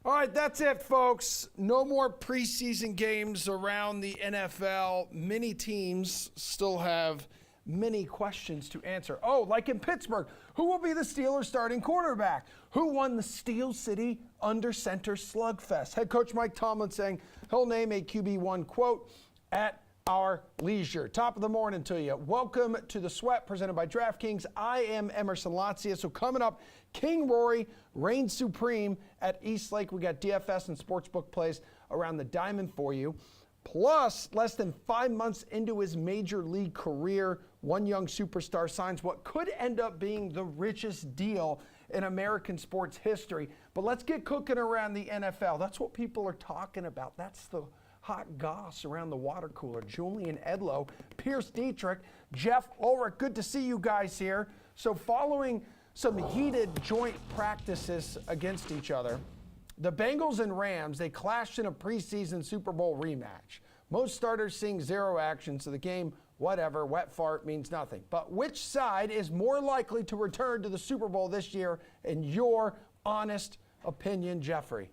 All right, that's it, folks. No more preseason games around the NFL. Many teams still have many questions to answer. Oh, like in Pittsburgh, who will be the Steelers' starting quarterback? Who won the Steel City Under Center Slugfest? Head coach Mike Tomlin saying he'll name a QB1, quote, at our leisure. Top of the morning to you. Welcome to The Sweat, presented by DraftKings. I am Emerson Latzia. So coming up, King Rory reigns supreme at East Lake. We got DFS and sportsbook plays around the diamond for you. Plus, less than 5 months into his major league career, one young superstar signs what could end up being the richest deal in American sports history. But let's get cooking around the NFL. That's what people are talking about. That's the hot goss around the water cooler. Julian Edlow, Pierce Dietrich, Jeff Ulrich, good to see you guys here. So following some heated joint practices against each other, the Bengals and Rams, they clashed in a preseason Super Bowl rematch. Most starters seeing zero action, so the game, whatever, wet fart means nothing. But which side is more likely to return to the Super Bowl this year, in your honest opinion, Jeffrey?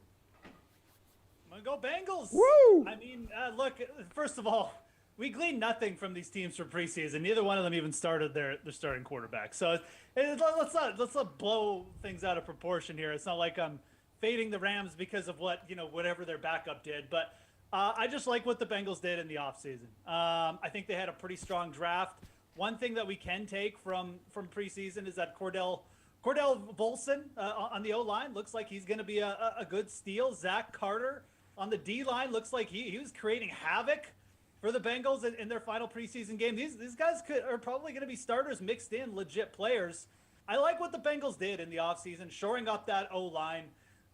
I'm going to go Bengals. Woo! I mean, look, first of all, we gleaned nothing from these teams from preseason. Neither one of them even started their starting quarterback. So let's not blow things out of proportion here. It's not like I'm fading the Rams because of whatever their backup did. But I just like what the Bengals did in the offseason. I think they had a pretty strong draft. One thing that we can take from preseason is that Cordell Volson on the O-line looks like he's going to be a good steal. Zach Carter on the D-line looks like he was creating havoc for the Bengals in their final preseason game. These guys are probably going to be starters mixed in, legit players. I like what the Bengals did in the offseason, shoring up that O-line.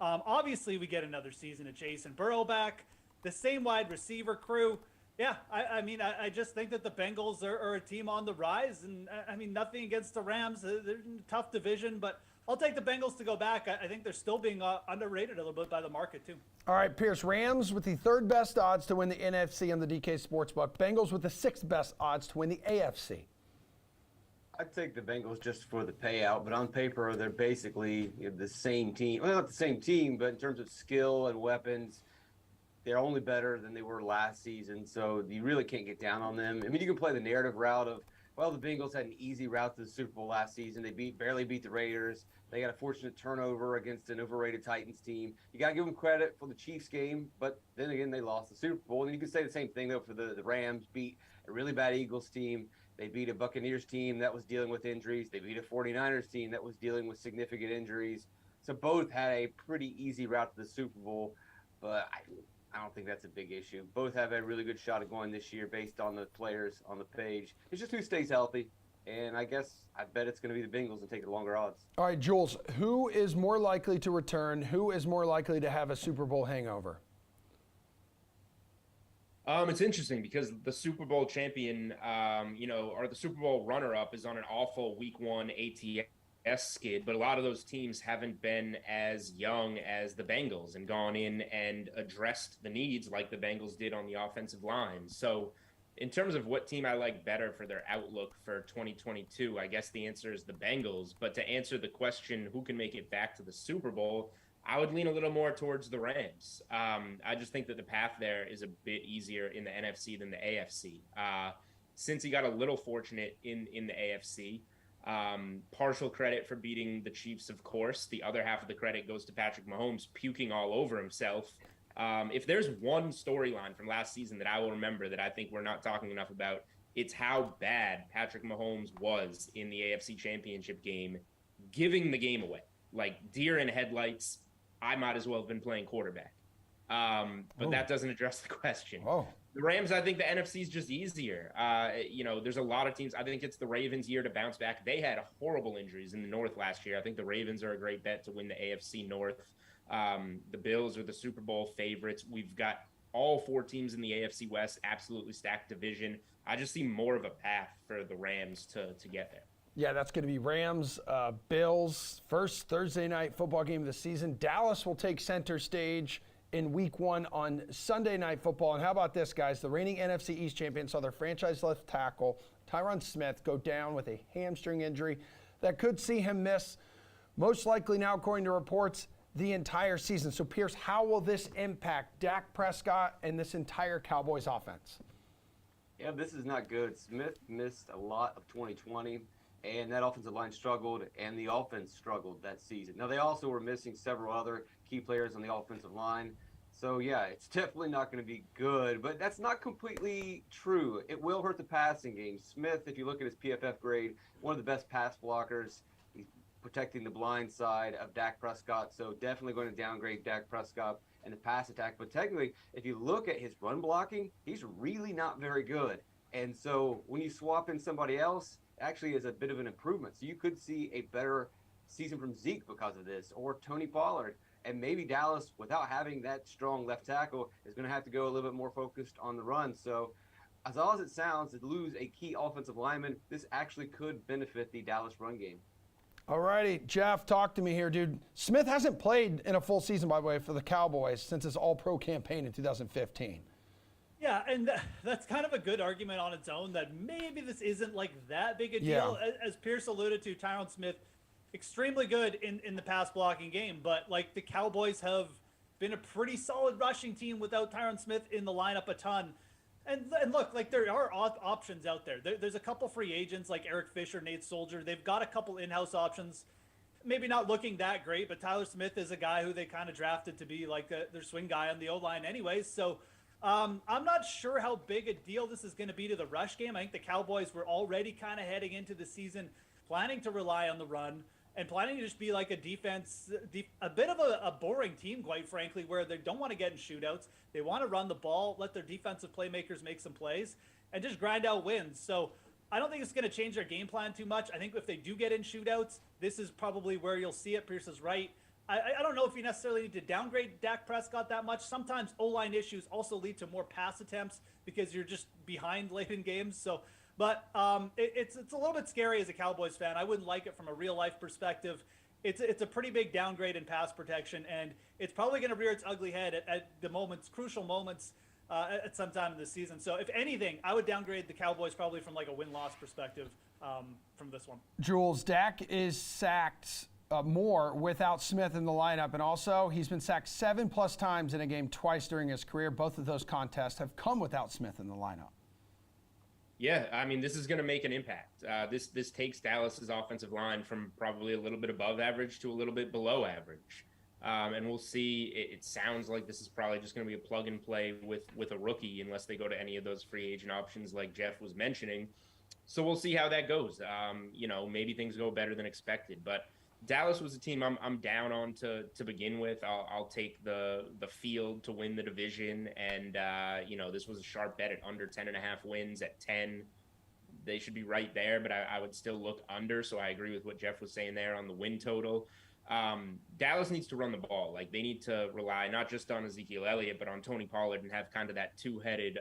Obviously, we get another season of Jason Burrow back, the same wide receiver crew. Yeah, I mean, I just think that the Bengals are a team on the rise. And, I mean, nothing against the Rams. They're in a tough division, but I'll take the Bengals to go back. I think they're still being underrated a little bit by the market, too. All right, Pierce, Rams with the third best odds to win the NFC on the DK Sportsbook. Bengals with the sixth best odds to win the AFC. I'd take the Bengals just for the payout, but on paper, they're basically the same team. Well, not the same team, but in terms of skill and weapons, they're only better than they were last season, so you really can't get down on them. I mean, you can play the narrative route of, well, the Bengals had an easy route to the Super Bowl last season. They barely beat the Raiders. They got a fortunate turnover against an overrated Titans team. You got to give them credit for the Chiefs game, but then again, they lost the Super Bowl. And you can say the same thing, though, for the Rams. Beat a really bad Eagles team. They beat a Buccaneers team that was dealing with injuries. They beat a 49ers team that was dealing with significant injuries. So both had a pretty easy route to the Super Bowl, but I don't think that's a big issue. Both have a really good shot at going this year based on the players on the page. It's just who stays healthy. And I bet it's going to be the Bengals and take the longer odds. All right, Jules, who is more likely to return? Who is more likely to have a Super Bowl hangover? It's interesting because the Super Bowl champion, or the Super Bowl runner-up is on an awful Week 1 ATS skid, but a lot of those teams haven't been as young as the Bengals and gone in and addressed the needs like the Bengals did on the offensive line. So in terms of what team I like better for their outlook for 2022, I guess the answer is the Bengals. But to answer the question, who can make it back to the Super Bowl, I would lean a little more towards the Rams. I just think that the path there is a bit easier in the NFC than the AFC. Since he got a little fortunate in the AFC, partial credit for beating the Chiefs, of course. The other half of the credit goes to Patrick Mahomes puking all over himself. If there's one storyline from last season that I will remember that I think we're not talking enough about, it's how bad Patrick Mahomes was in the AFC Championship game, giving the game away. Like deer in headlights, I might as well have been playing quarterback. But that doesn't address the question. The Rams, I think the NFC is just easier. There's a lot of teams. I think it's the Ravens' year to bounce back. They had horrible injuries in the North last year. I think the Ravens are a great bet to win the AFC North. The Bills are the Super Bowl favorites. We've got all four teams in the AFC West, absolutely stacked division. I just see more of a path for the Rams to get there. Yeah, that's going to be Rams, Bills, first Thursday night football game of the season. Dallas will take center stage in Week 1 on Sunday Night Football. And how about this, guys? The reigning NFC East champions saw their franchise left tackle, Tyron Smith, go down with a hamstring injury that could see him miss, most likely now, according to reports, the entire season. So, Pierce, how will this impact Dak Prescott and this entire Cowboys offense? Yeah, this is not good. Smith missed a lot of 2020, and that offensive line struggled, and the offense struggled that season. Now, they also were missing several other key players on the offensive line. So, yeah, it's definitely not going to be good, but that's not completely true. It will hurt the passing game. Smith, if you look at his PFF grade, one of the best pass blockers. He's protecting the blind side of Dak Prescott, so definitely going to downgrade Dak Prescott and the pass attack. But technically, if you look at his run blocking, he's really not very good. And so when you swap in somebody else, actually is a bit of an improvement. So you could see a better season from Zeke because of this, or Tony Pollard. And maybe Dallas, without having that strong left tackle, is going to have to go a little bit more focused on the run. So as odd as it sounds, to lose a key offensive lineman, this actually could benefit the Dallas run game. All righty, Jeff, talk to me here, dude. Smith hasn't played in a full season, by the way, for the Cowboys since his All-Pro campaign in 2015. Yeah, and that's kind of a good argument on its own that maybe this isn't like that big a deal. As Pierce alluded to, Tyron Smith, extremely good in the pass blocking game, but like the Cowboys have been a pretty solid rushing team without Tyron Smith in the lineup a ton. And look, like there are options out there. There's a couple free agents like Eric Fisher, Nate Soldier. They've got a couple in-house options. Maybe not looking that great, but Tyler Smith is a guy who they kind of drafted to be like their swing guy on the O-line anyways. So I'm not sure how big a deal this is going to be to the rush game. I think the Cowboys were already kind of heading into the season planning to rely on the run and planning to just be like a defense, a bit of a boring team, quite frankly, where they don't want to get in shootouts. They want to run the ball, let their defensive playmakers make some plays, and just grind out wins. So I don't think it's going to change their game plan too much. I think if they do get in shootouts, this is probably where you'll see it. Pierce is right. I don't know if you necessarily need to downgrade Dak Prescott that much. Sometimes O-line issues also lead to more pass attempts because you're just behind late in games. So, but it's a little bit scary as a Cowboys fan. I wouldn't like it from a real life perspective. It's a pretty big downgrade in pass protection, and it's probably going to rear its ugly head at the moments, crucial moments at some time in the season. So if anything, I would downgrade the Cowboys probably from like a win-loss perspective from this one. Jules, Dak is sacked more without Smith in the lineup, and also he's been sacked 7+ times in a game twice during his career. Both of those contests have come without Smith in the lineup. Yeah, I mean, this is going to make an impact. This takes Dallas's offensive line from probably a little bit above average to a little bit below average. And we'll see. It sounds like this is probably just going to be a plug and play with a rookie unless they go to any of those free agent options like Jeff was mentioning. So we'll see how that goes. Maybe things go better than expected. But Dallas was a team I'm down on to begin with. I'll take the field to win the division, and this was a sharp bet at under 10.5 wins. At 10, they should be right there, but I would still look under. So I agree with what Jeff was saying there on the win total. Dallas needs to run the ball. Like, they need to rely not just on Ezekiel Elliott, but on Tony Pollard and have kind of that two-headed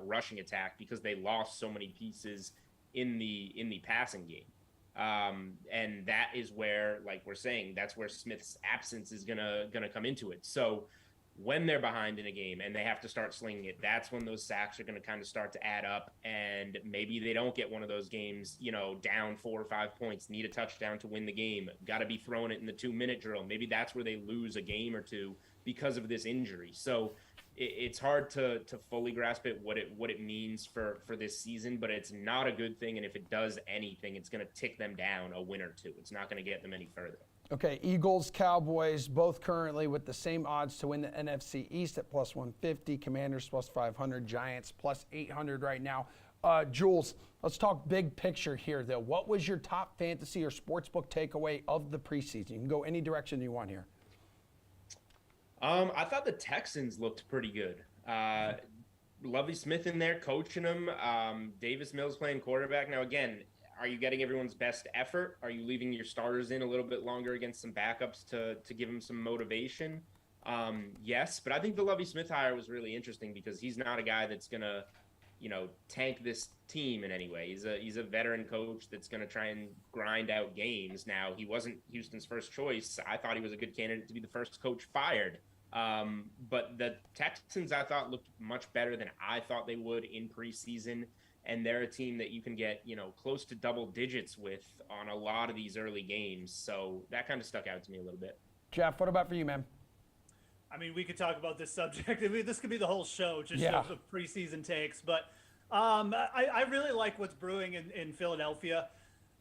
rushing attack because they lost so many pieces in the passing game. And that is where, like we're saying, that's where Smith's absence is gonna come into it. So when they're behind in a game and they have to start slinging it, that's when those sacks are going to kind of start to add up. And maybe they don't get one of those games, down 4 or 5 points, need a touchdown to win the game, got to be throwing it in the 2-minute drill. Maybe that's where they lose a game or two because of this injury. So it's hard to fully grasp it, what it means for this season, but it's not a good thing. And if it does anything, it's going to tick them down a win or two. It's not going to get them any further. Okay, Eagles, Cowboys, both currently with the same odds to win the NFC East at +150. Commanders +500. Giants +800 right now. Jules, let's talk big picture here, though. What was your top fantasy or sportsbook takeaway of the preseason? You can go any direction you want here. I thought the Texans looked pretty good. Lovie Smith in there coaching them. Davis Mills playing quarterback. Now, again, are you getting everyone's best effort? Are you leaving your starters in a little bit longer against some backups to give them some motivation? Yes, but I think the Lovie Smith hire was really interesting because he's not a guy that's going to, tank this team in any way. He's a veteran coach that's going to try and grind out games. Now, he wasn't Houston's first choice. I thought he was a good candidate to be the first coach fired. But the Texans, I thought, looked much better than I thought they would in preseason. And they're a team that you can get, close to double digits with on a lot of these early games. So that kind of stuck out to me a little bit. Jeff, what about for you, man? I mean, we could talk about this subject. I mean, this could be the whole show, just Yeah. of preseason takes. But I really like what's brewing in Philadelphia.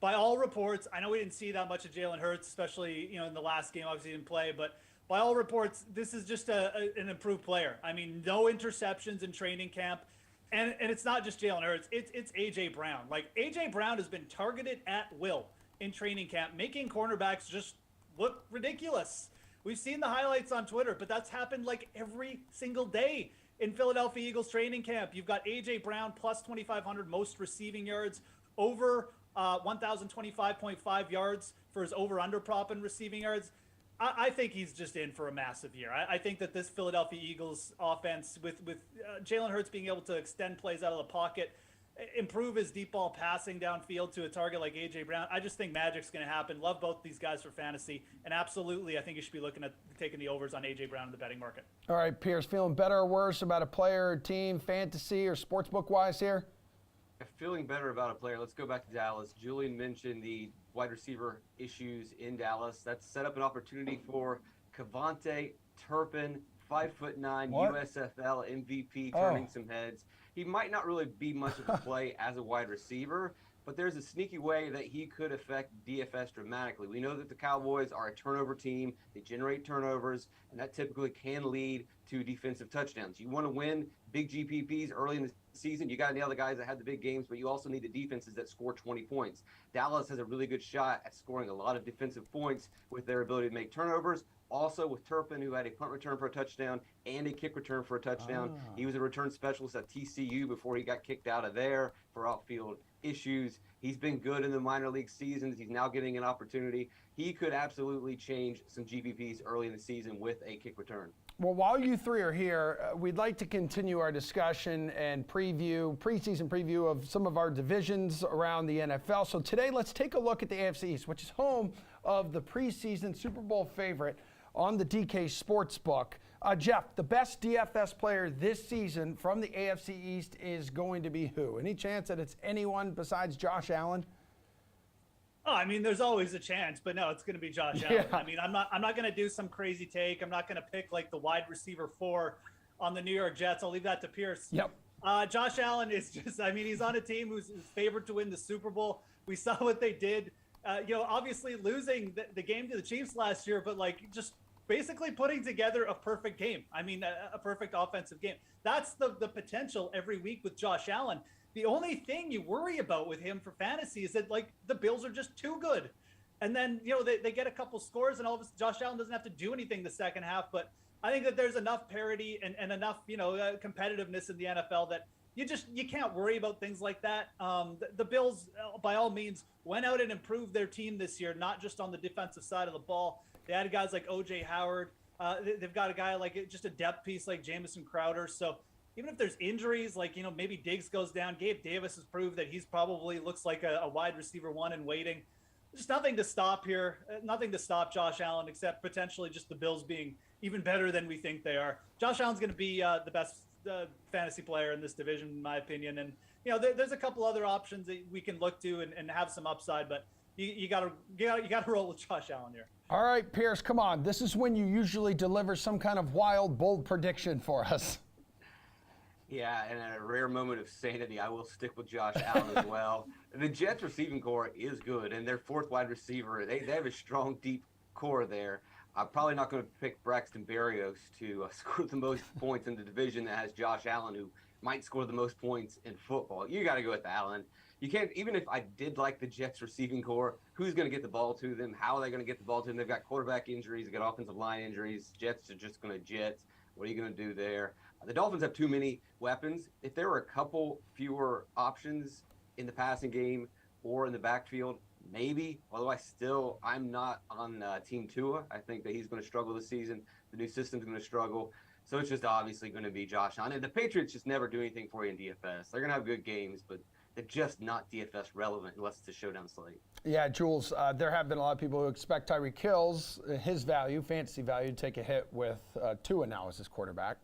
By all reports, I know we didn't see that much of Jalen Hurts, especially in the last game. Obviously, he didn't play, but by all reports, this is just an improved player. I mean, no interceptions in training camp, and it's not just Jalen Hurts. It's AJ Brown. Like AJ Brown has been targeted at will in training camp, making cornerbacks just look ridiculous. We've seen the highlights on Twitter, but that's happened like every single day in Philadelphia Eagles training camp. You've got A.J. Brown plus 2,500 most receiving yards, over 1,025.5 yards for his over-under prop in receiving yards. I think he's just in for a massive year. I think that this Philadelphia Eagles offense, with Jalen Hurts being able to extend plays out of the pocket, improve his deep ball passing downfield to a target like A.J. Brown, I just think magic's going to happen. Love both these guys for fantasy. And absolutely, I think you should be looking at taking the overs on A.J. Brown in the betting market. All right, Pierce, feeling better or worse about a player, team, fantasy, or sportsbook-wise here? Feeling better about a player. Let's go back to Dallas. Julian mentioned the wide receiver issues in Dallas. That's set up an opportunity for Cavante Turpin, 5'9", What? USFL MVP, turning some heads. He might not really be much of a play as a wide receiver, but there's a sneaky way that he could affect DFS dramatically. We know that the Cowboys are a turnover team. They generate turnovers, and that typically can lead to defensive touchdowns. You want to win big GPPs early in the season, you got to nail the guys that had the big games, but you also need the defenses that score 20 points. Dallas has a really good shot at scoring a lot of defensive points with their ability to make turnovers. Also with Turpin, who had a punt return for a touchdown and a kick return for a touchdown. He was a return specialist at TCU before he got kicked out of there for off-field issues. He's been good in the minor league seasons. He's now getting an opportunity. He could absolutely change some GPPs early in the season with a kick return. Well, while you three are here, we'd like to continue our discussion and preseason preview of some of our divisions around the NFL. So today, let's take a look at the AFC East, which is home of the preseason Super Bowl favorite on the DK Sportsbook. Jeff, the best DFS player this season from the AFC East is going to be who? Any chance that it's anyone besides Josh Allen? Oh, I mean, there's always a chance, but no, it's going to be Josh Allen. I mean, I'm not going to do some crazy take. I'm not going to pick like the wide receiver 4 on the New York Jets. I'll leave that to Pierce. Yep. Josh Allen is just, I mean, he's on a team who's favored to win the Super Bowl. We saw what they did, obviously losing the game to the Chiefs last year, but like just basically putting together a perfect game. I mean, a perfect offensive game. That's the potential every week with Josh Allen. The only thing you worry about with him for fantasy is that like the Bills are just too good. And then, they get a couple scores and all of a sudden Josh Allen doesn't have to do anything the second half. But I think that there's enough parity and enough, competitiveness in the NFL that you can't worry about things like that. The Bills, by all means, went out and improved their team this year, not just on the defensive side of the ball. They had guys like O.J. Howard. They've got a guy like just a depth piece like Jamison Crowder. So even if there's injuries, like, maybe Diggs goes down, Gabe Davis has proved that he's probably looks like a wide receiver 1 in waiting. There's nothing to stop here, nothing to stop Josh Allen except potentially just the Bills being even better than we think they are. Josh Allen's going to be the best fantasy player in this division, in my opinion. And, there's a couple other options that we can look to and have some upside, but you got to roll with Josh Allen here. All right, Pierce, come on. This is when you usually deliver some kind of wild, bold prediction for us. Yeah, and at a rare moment of sanity, I will stick with Josh Allen as well. The Jets receiving core is good, and their 4th wide receiver, they have a strong, deep core there. I'm probably not going to pick Braxton Berrios to score the most points in the division that has Josh Allen, who might score the most points in football. You got to go with Allen. You can't, even if I did like the Jets receiving core, who's going to get the ball to them? How are they going to get the ball to them? They've got quarterback injuries. They've got offensive line injuries. Jets are just going to Jets. What are you going to do there? The Dolphins have too many weapons. If there were a couple fewer options in the passing game or in the backfield, maybe. Although I'm not on Team Tua. I think that he's going to struggle this season. The new system's going to struggle. So it's just obviously going to be Josh Allen. And the Patriots just never do anything for you in DFS. They're going to have good games, but they're just not DFS relevant unless it's a showdown slate. Yeah, Jules, there have been a lot of people who expect Tyreek Hill's, his value, fantasy value, to take a hit with Tua now as his quarterback.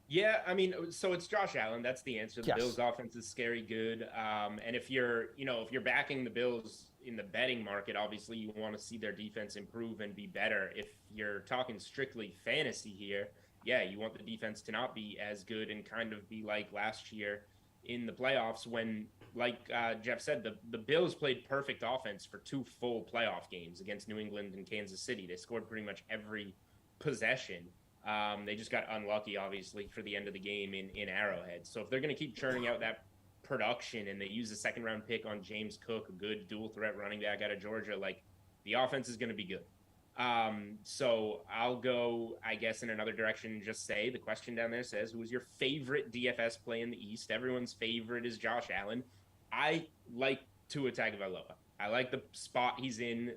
Yeah, I mean, so it's Josh Allen. That's the answer. The Yes. Bills' offense is scary good. And if you're backing the Bills, in the betting market, obviously you want to see their defense improve and be better. If you're talking strictly fantasy here, yeah, you want the defense to not be as good and kind of be like last year in the playoffs when, like Jeff said, the Bills played perfect offense for 2 full playoff games against New England and Kansas City. They scored pretty much every possession. They just got unlucky, obviously, for the end of the game in Arrowhead. So if they're going to keep churning out that production and they use a second-round pick on James Cook, a good dual-threat running back out of Georgia, like, the offense is going to be good. So I'll go, I guess, in another direction and just say the question down there says, who is your favorite DFS play in the East? Everyone's favorite is Josh Allen. I like Tua Tagovailoa. I like the spot he's in.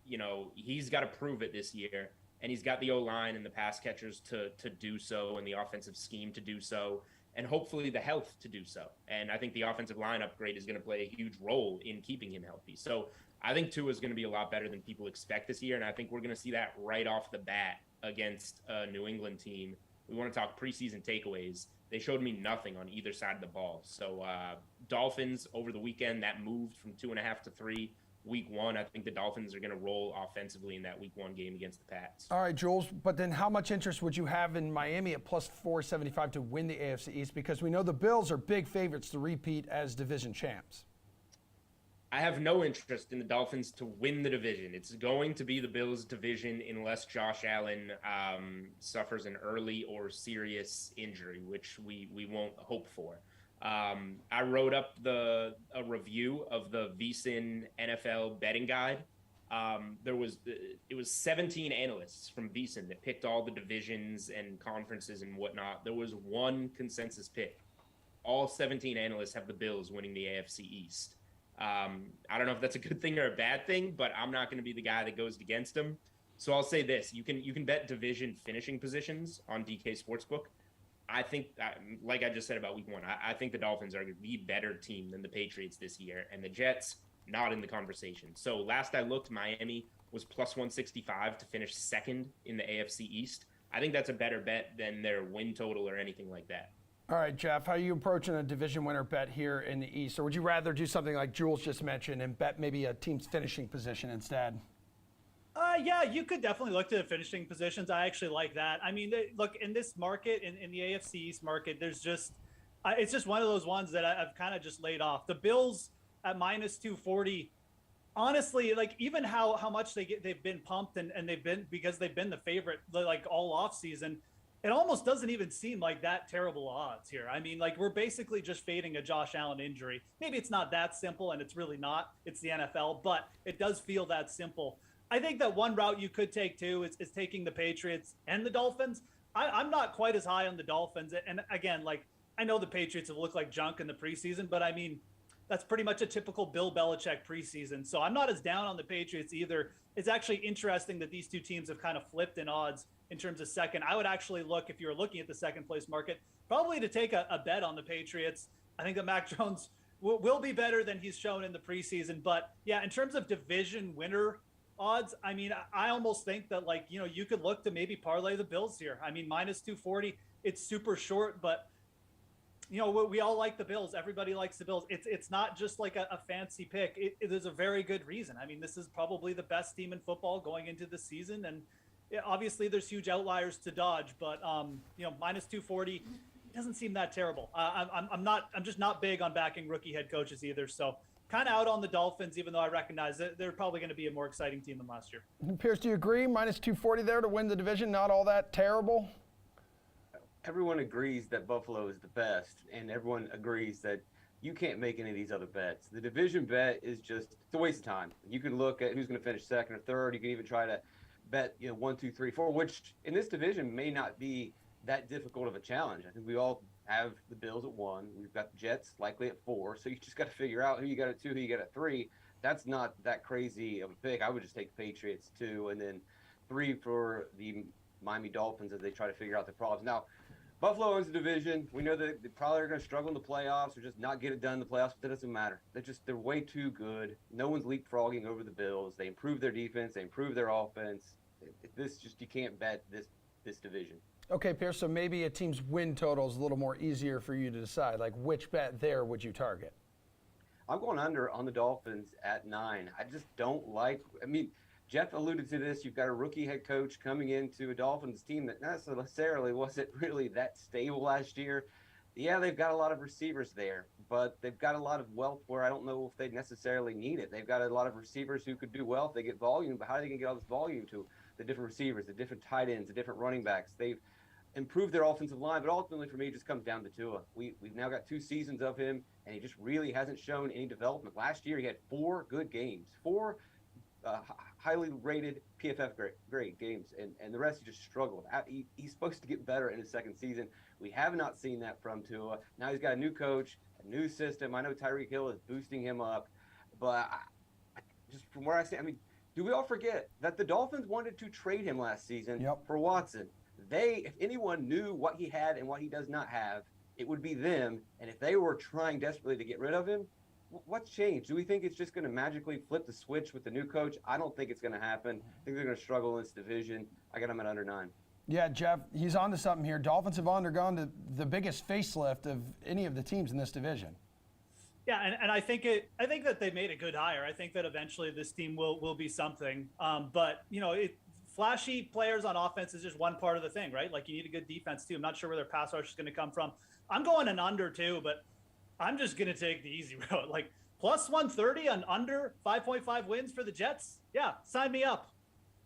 You know, he's got to prove it this year, and he's got the O-line and the pass catchers to do so, and the offensive scheme to do so, and hopefully the health to do so. And I think the offensive line upgrade is going to play a huge role in keeping him healthy. So I think Tua is going to be a lot better than people expect this year, and I think we're going to see that right off the bat against a New England team. We want to talk preseason takeaways. They showed me nothing on either side of the ball. So Dolphins over the weekend, that moved from 2.5 to 3 week 1. I think the Dolphins are going to roll offensively in that week 1 game against the Pats. All right, Jules, but then how much interest would you have in Miami at plus 475 to win the AFC East? Because we know the Bills are big favorites to repeat as division champs. I have no interest in the Dolphins to win the division. It's going to be the Bills' division unless Josh Allen suffers an early or serious injury, which we won't hope for. I wrote up a review of the VSiN NFL betting guide. It was 17 analysts from VSiN that picked all the divisions and conferences and whatnot. There was one consensus pick. All 17 analysts have the Bills winning the AFC East. I don't know if that's a good thing or a bad thing, but I'm not going to be the guy that goes against them. So I'll say this: you can bet division finishing positions on DK Sportsbook. I think, like I just said about week 1, I think the Dolphins are the better team than the Patriots this year, and the Jets not in the conversation. So last I looked, Miami was plus 165 to finish second in the AFC East. I think that's a better bet than their win total or anything like that. All right, Jeff, how are you approaching a division winner bet here in the East? Or would you rather do something like Jules just mentioned and bet maybe a team's finishing position instead? Yeah, you could definitely look to the finishing positions. I actually like that. I mean, look, in this market, in the AFC East market, there's just it's just one of those ones that I've kind of just laid off. The Bills at minus 240, honestly, like even how much they've been pumped and they've been, because they've been the favorite like all off season, it almost doesn't even seem like that terrible odds here. I mean, like we're basically just fading a Josh Allen injury. Maybe it's not that simple, and it's really not. It's the NFL, but it does feel that simple. I think that one route you could take too is taking the Patriots and the Dolphins. I'm not quite as high on the Dolphins. And again, like I know the Patriots have looked like junk in the preseason, but I mean, that's pretty much a typical Bill Belichick preseason. So I'm not as down on the Patriots either. It's actually interesting that these two teams have kind of flipped in odds in terms of second. I would actually look, if you're looking at the second place market, probably to take a bet on the Patriots. I think that Mac Jones will be better than he's shown in the preseason. But yeah, in terms of division winner odds, I mean, I almost think that like, you know, you could look to maybe parlay the Bills here. I mean, minus 240, it's super short, but you know, we all like the Bills. Everybody likes the Bills. It's not just like a fancy pick. It is a very good reason. I mean, this is probably the best team in football going into the season. And obviously there's huge outliers to dodge, but you know, minus 240, it doesn't seem that terrible. I'm just not big on backing rookie head coaches either. So kind of out on the Dolphins, even though I recognize that they're probably going to be a more exciting team than last year. Pierce, do you agree? Minus 240 there to win the division, not all that terrible? Everyone agrees that Buffalo is the best, and everyone agrees that you can't make any of these other bets. The division bet is just, it's a waste of time. You can look at who's going to finish second or third. You can even try to bet, 1, 2, 3, 4, which in this division may not be that difficult of a challenge. I think we all have the Bills at 1. We've got the Jets likely at 4. So you just got to figure out who you got at 2, who you got at 3. That's not that crazy of a pick. I would just take Patriots 2 and then 3 for the Miami Dolphins as they try to figure out the problems. Now, Buffalo owns the division. We know that they probably are going to struggle in the playoffs or just not get it done in the playoffs, but that doesn't matter. They're way too good. No one's leapfrogging over the Bills. They improve their defense. They improve their offense. You can't bet this division. Okay, Pierce, so maybe a team's win total is a little more easier for you to decide. Like, which bet there would you target? I'm going under on the Dolphins at 9. I just don't like. I mean, Jeff alluded to this. You've got a rookie head coach coming into a Dolphins team that not necessarily wasn't really that stable last year. Yeah, they've got a lot of receivers there, but they've got a lot of wealth where I don't know if they necessarily need it. They've got a lot of receivers who could do well if they get volume, but how are they going to get all this volume to the different receivers, the different tight ends, the different running backs? They've improved their offensive line, but ultimately for me, it just comes down to Tua. We've now got 2 seasons of him, and he just really hasn't shown any development. Last year, he had 4 good games, 4 highly rated PFF grade games, and the rest he just struggled. He's supposed to get better in his second season. We have not seen that from Tua. Now he's got a new coach, a new system. I know Tyreek Hill is boosting him up, but just from where I stand, I mean, do we all forget that the Dolphins wanted to trade him last season for Watson? If anyone knew what he had and what he does not have, it would be them. And if they were trying desperately to get rid of him, what's changed? Do we think it's just going to magically flip the switch with the new coach? I don't think it's going to happen. I think they're going to struggle in this division. I got them at under 9. Yeah, Jeff, he's on to something here. Dolphins have undergone the biggest facelift of any of the teams in this division. Yeah, and I think that they made a good hire. I think that eventually this team will be something. But flashy players on offense is just one part of the thing, right? Like you need a good defense too. I'm not sure where their pass rush is going to come from. I'm going an under too, but I'm just going to take the easy route. Like plus 130 on under 5.5 wins for the Jets. Yeah, sign me up.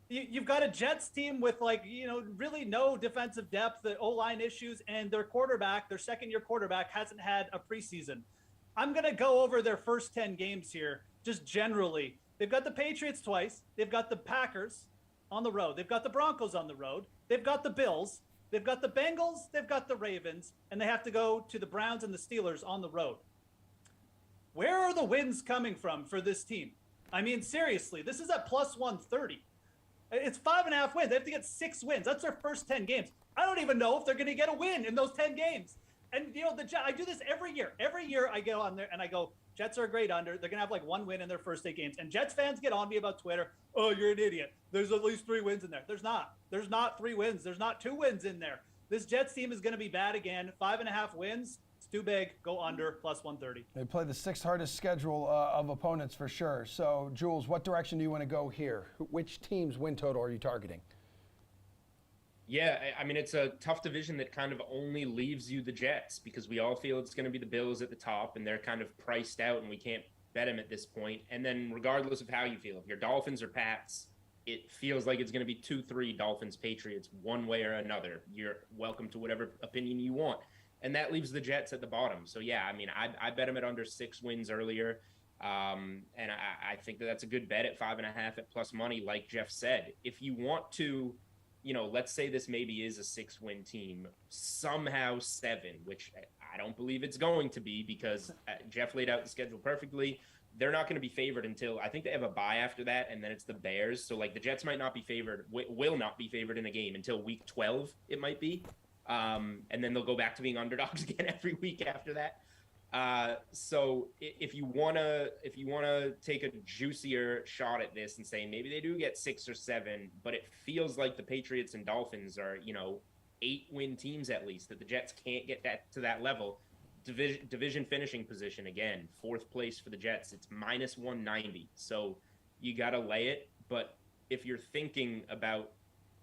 You've got a Jets team with really no defensive depth, the O-line issues, and their quarterback, their second-year quarterback, hasn't had a preseason. I'm going to go over their first 10 games here, just generally. They've got the Patriots twice. They've got the Packers on the road. They've got the Broncos on the road. They've got the Bills. They've got the Bengals. They've got the Ravens. And they have to go to the Browns and the Steelers on the road. Where are the wins coming from for this team? I mean, seriously, this is at plus 130. It's 5.5 wins. They have to get 6 wins. That's their first 10 games. I don't even know if they're going to get a win in those 10 games. And, I do this every year. Every year I go on there and I go, Jets are a great under. They're going to have like 1 win in their first 8 games. And Jets fans get on me about Twitter. Oh, you're an idiot. There's at least 3 wins in there. There's not. There's not 3 wins. There's not 2 wins in there. This Jets team is going to be bad again. 5.5 wins. It's too big. Go under plus 130. They play the 6th hardest schedule of opponents for sure. So, Jules, what direction do you want to go here? Which team's win total are you targeting? Yeah, I mean, it's a tough division that kind of only leaves you the Jets because we all feel it's going to be the Bills at the top, and they're kind of priced out, and we can't bet them at this point. And then regardless of how you feel, if you're Dolphins or Pats, it feels like it's going to be 2-3 Dolphins, Patriots, one way or another. You're welcome to whatever opinion you want. And that leaves the Jets at the bottom. So, yeah, I mean, I bet them at under 6 wins earlier. And I think that's a good bet at 5.5 at plus money, like Jeff said. If you want to, let's say this maybe is a 6-win team, somehow 7, which I don't believe it's going to be because Jeff laid out the schedule perfectly. They're not going to be favored until I think they have a bye after that, and then it's the Bears. So, the Jets might not be favored, will not be favored in a game until week 12, it might be. And then they'll go back to being underdogs again every week after that. So if you wanna take a juicier shot at this and say maybe they do get 6 or 7, but it feels like the Patriots and Dolphins are 8-win teams at least, that the Jets can't get that to that level. Division finishing position again, 4th place for the Jets. It's minus 190, so you gotta lay it. But if you're thinking about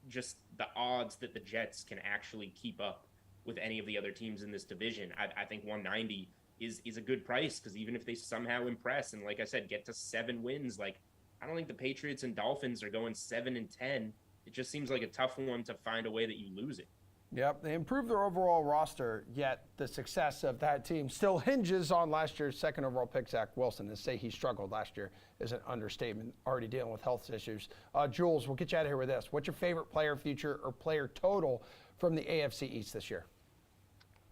just the odds that the Jets can actually keep up with any of the other teams in this division, I think 190 is a good price, because even if they somehow impress and, like I said, get to 7 wins, I don't think the Patriots and Dolphins are going 7-10. It just seems like a tough one to find a way that you lose it. Yep, they improved their overall roster, yet the success of that team still hinges on last year's 2nd overall pick, Zach Wilson. To say he struggled last year is an understatement, already dealing with health issues. Jules, we'll get you out of here with this. What's your favorite player feature or player total from the AFC East this year?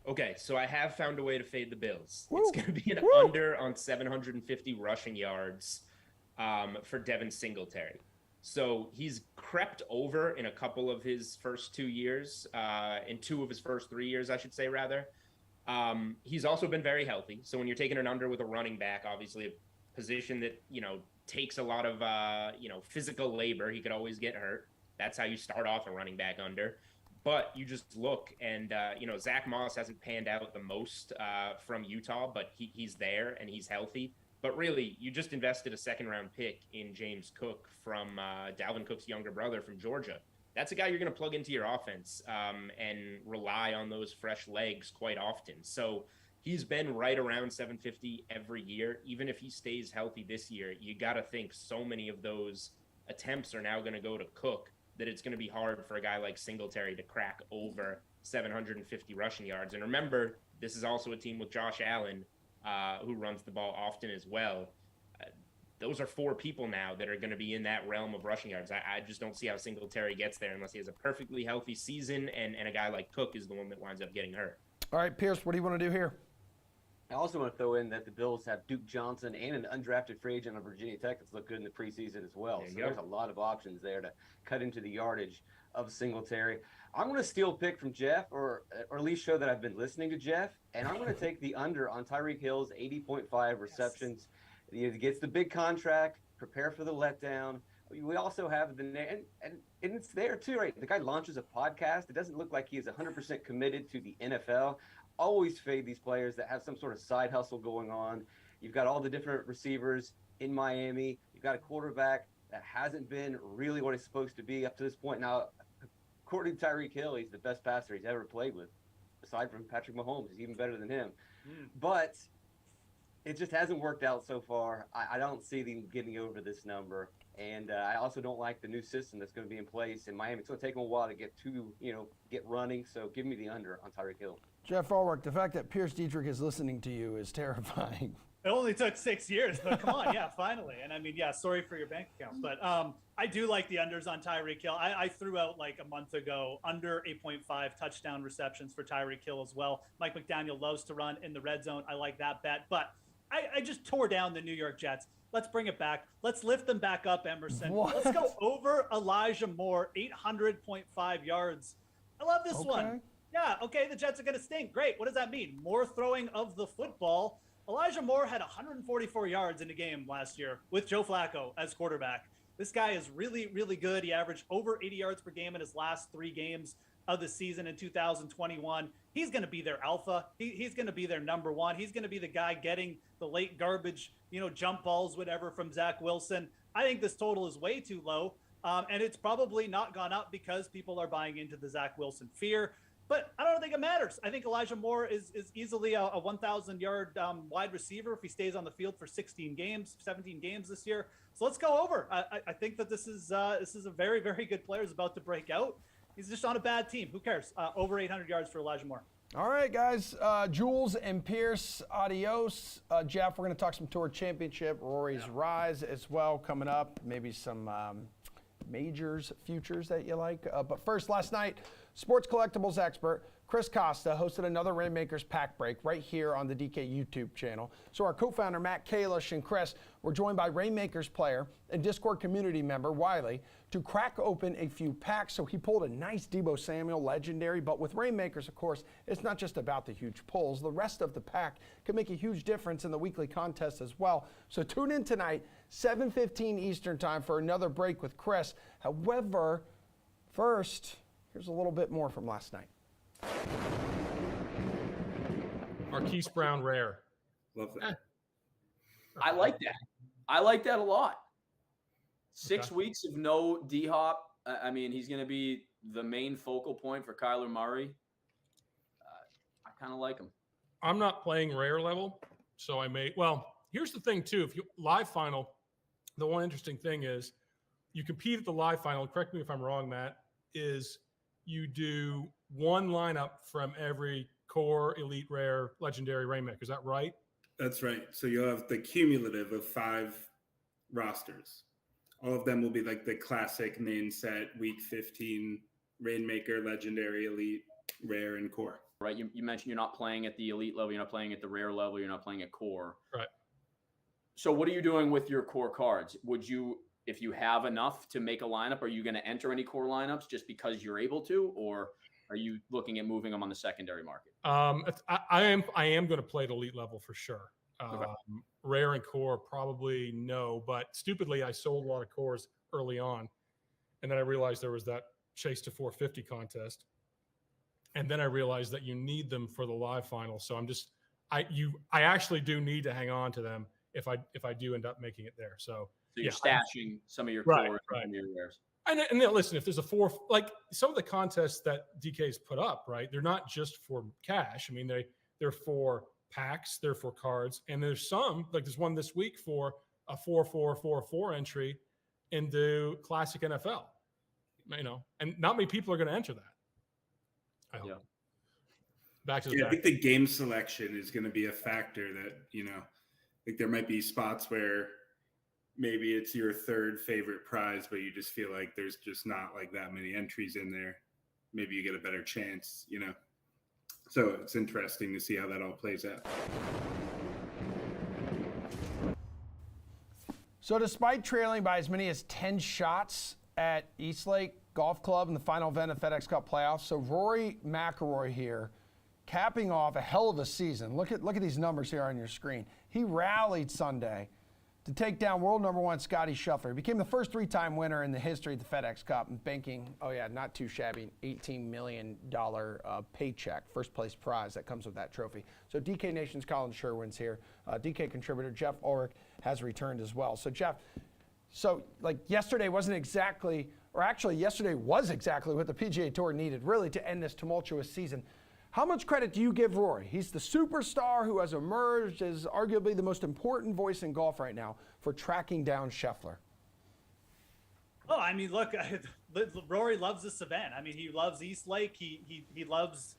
Okay, so I have found a way to fade the Bills. Woo! It's going to be an under on 750 rushing yards for Devin Singletary. So he's crept over in a couple of his first 2 years, in 2 of his first 3 years, I should say, rather. He's also been very healthy. So when you're taking an under with a running back, obviously a position that, takes a lot of, physical labor, he could always get hurt. That's how you start off a running back under. But you just look, and, Zach Moss hasn't panned out the most from Utah, but he's there and he's healthy. But really, you just invested a second-round pick in James Cook from Dalvin Cook's younger brother from Georgia. That's a guy you're going to plug into your offense and rely on those fresh legs quite often. So he's been right around 750 every year. Even if he stays healthy this year, you got to think so many of those attempts are now going to go to Cook that it's going to be hard for a guy like Singletary to crack over 750 rushing yards. And remember, this is also a team with Josh Allen, who runs the ball often as well. Those are 4 people now that are going to be in that realm of rushing yards. I just don't see how Singletary gets there unless he has a perfectly healthy season, and a guy like Cook is the one that winds up getting hurt. All right, Pierce, what do you want to do here? I also want to throw in that the Bills have Duke Johnson and an undrafted free agent on Virginia Tech that's looked good in the preseason as well. So there's a lot of options there to cut into the yardage of Singletary. I'm going to steal a pick from Jeff, or at least show that I've been listening to Jeff, and I'm going to take the under on Tyreek Hill's 80.5 receptions. He gets the big contract, prepare for the letdown. We also have and it's there too, right? The guy launches a podcast. It doesn't look like he is 100% committed to the NFL. Always fade these players that have some sort of side hustle going on. You've got all the different receivers in Miami. You've got a quarterback that hasn't been really what he's supposed to be up to this point. Now, according to Tyreek Hill, he's the best passer he's ever played with. Aside from Patrick Mahomes, he's even better than him. But it just hasn't worked out so far. I don't see them getting over this number. And I also don't like the new system that's going to be in place in Miami. It's going to take them a while to get running. So give me the under on Tyreek Hill. Jeff Ulrich, the fact that Pierce Dietrich is listening to you is terrifying. It only took 6 years, but come on, yeah, finally. And I mean, yeah, sorry for your bank accounts, but I do like the unders on Tyreek Hill. I threw out like a month ago under 8.5 touchdown receptions for Tyreek Hill as well. Mike McDaniel loves to run in the red zone. I like that bet, but I just tore down the New York Jets. Let's bring it back. Let's lift them back up, Emerson. What? Let's go over Elijah Moore, 800.5 yards. I love this one. Yeah, okay, the Jets are going to stink. Great. What does that mean? More throwing of the football. Elijah Moore had 144 yards in a game last year with Joe Flacco as quarterback. This guy is really, really good. He averaged over 80 yards per game in his last 3 games of the season in 2021. He's going to be their alpha. He's going to be their number one. He's going to be the guy getting the late garbage, jump balls, whatever, from Zach Wilson. I think this total is way too low, and it's probably not gone up because people are buying into the Zach Wilson fear. But I don't think it matters. I think Elijah Moore is easily a 1,000-yard wide receiver if he stays on the field for 17 games this year. So let's go over. I think that this is a very, very good player who's about to break out. He's just on a bad team. Who cares? Over 800 yards for Elijah Moore. All right, guys. Jules and Pierce, adios. Jeff, we're going to talk some Tour Championship, Rory's Rise as well coming up. Maybe some majors, futures that you like. But first, last night, sports collectibles expert Chris Costa hosted another Rainmakers Pack Break right here on the DK YouTube channel. So our co-founder Matt Kalish and Chris were joined by Rainmakers player and Discord community member Wiley to crack open a few packs. So he pulled a nice Deebo Samuel legendary, but with Rainmakers, of course, it's not just about the huge pulls. The rest of the pack can make a huge difference in the weekly contest as well. So tune in tonight, 7:15 Eastern time for another break with Chris. However, first, here's a little bit more from last night. Marquise Brown rare. Love that. I like that. I like that a lot. 6 weeks of no D-Hop. I mean, he's going to be the main focal point for Kyler Murray. I kind of like him. I'm not playing rare level, so I may. Well, here's the thing, too. If you live final, the one interesting thing is you compete at the live final. Correct me if I'm wrong, Matt, is you do one lineup from every core, elite, rare, legendary Rainmaker. Is that right? That's right. So you'll have the cumulative of 5 rosters. All of them will be like the classic main set, week 15, Rainmaker, legendary, elite, rare, and core. Right. You mentioned you're not playing at the elite level. You're not playing at the rare level. You're not playing at core. Right. So what are you doing with your core cards? Would you, if you have enough to make a lineup, are you going to enter any core lineups just because you're able to, or are you looking at moving them on the secondary market? I am going to play at elite level for sure. Okay. Rare and core, probably no, but stupidly, I sold a lot of cores early on. And then I realized there was that chase to 450 contest. And then I realized that you need them for the live final. So I actually do need to hang on to them if I do end up making it there. So you're yeah, stashing some of your Right, cores right. and your rares. And then listen, if there's a four, like some of the contests that DK's put up, right? They're not just for cash. I mean, they're for packs, they're for cards, and there's some, like there's one this week for a 4-4-4-4 entry into Classic NFL. You know, and not many people are going to enter that. I hope. Yeah. Back to the Yeah, I back. think the game selection is going to be a factor that, you know, like there might be spots where maybe it's your third favorite prize, but you just feel like there's just not like that many entries in there. Maybe you get a better chance, you know. So it's interesting to see how that all plays out. So despite trailing by as many as 10 shots at Eastlake Golf Club in the final event of FedEx Cup playoffs, so Rory McIlroy here, capping off a hell of a season. Look at these numbers here on your screen. He rallied Sunday to take down world number one Scotty Scheffler. He became the first three-time winner in the history of the FedEx Cup, and banking, oh yeah, not too shabby, $18 million paycheck, first place prize that comes with that trophy. So DK Nation's Colin Sherwin's here. DK contributor Jeff Ulrich has returned as well. So Jeff, so like yesterday wasn't exactly, or actually yesterday was exactly what the PGA Tour needed really to end this tumultuous season. How much credit do you give Rory? He's the superstar who has emerged as arguably the most important voice in golf right now for tracking down Scheffler. Oh, I mean, look, Rory loves this event. I mean, he loves East Lake. He loves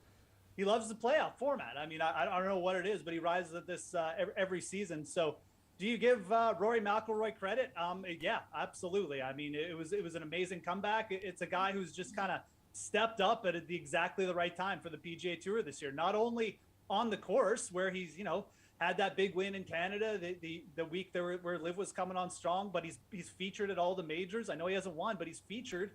the playoff format. I mean, I don't know what it is, but he rises at this every season. So, do you give Rory McIlroy credit? Yeah, absolutely. I mean, it was an amazing comeback. It's a guy who's just kind of stepped up at exactly the right time for the PGA Tour this year. Not only on the course where he's, you know, had that big win in Canada the week there where Liv was coming on strong, but he's featured at all the majors. I know he hasn't won, but he's featured.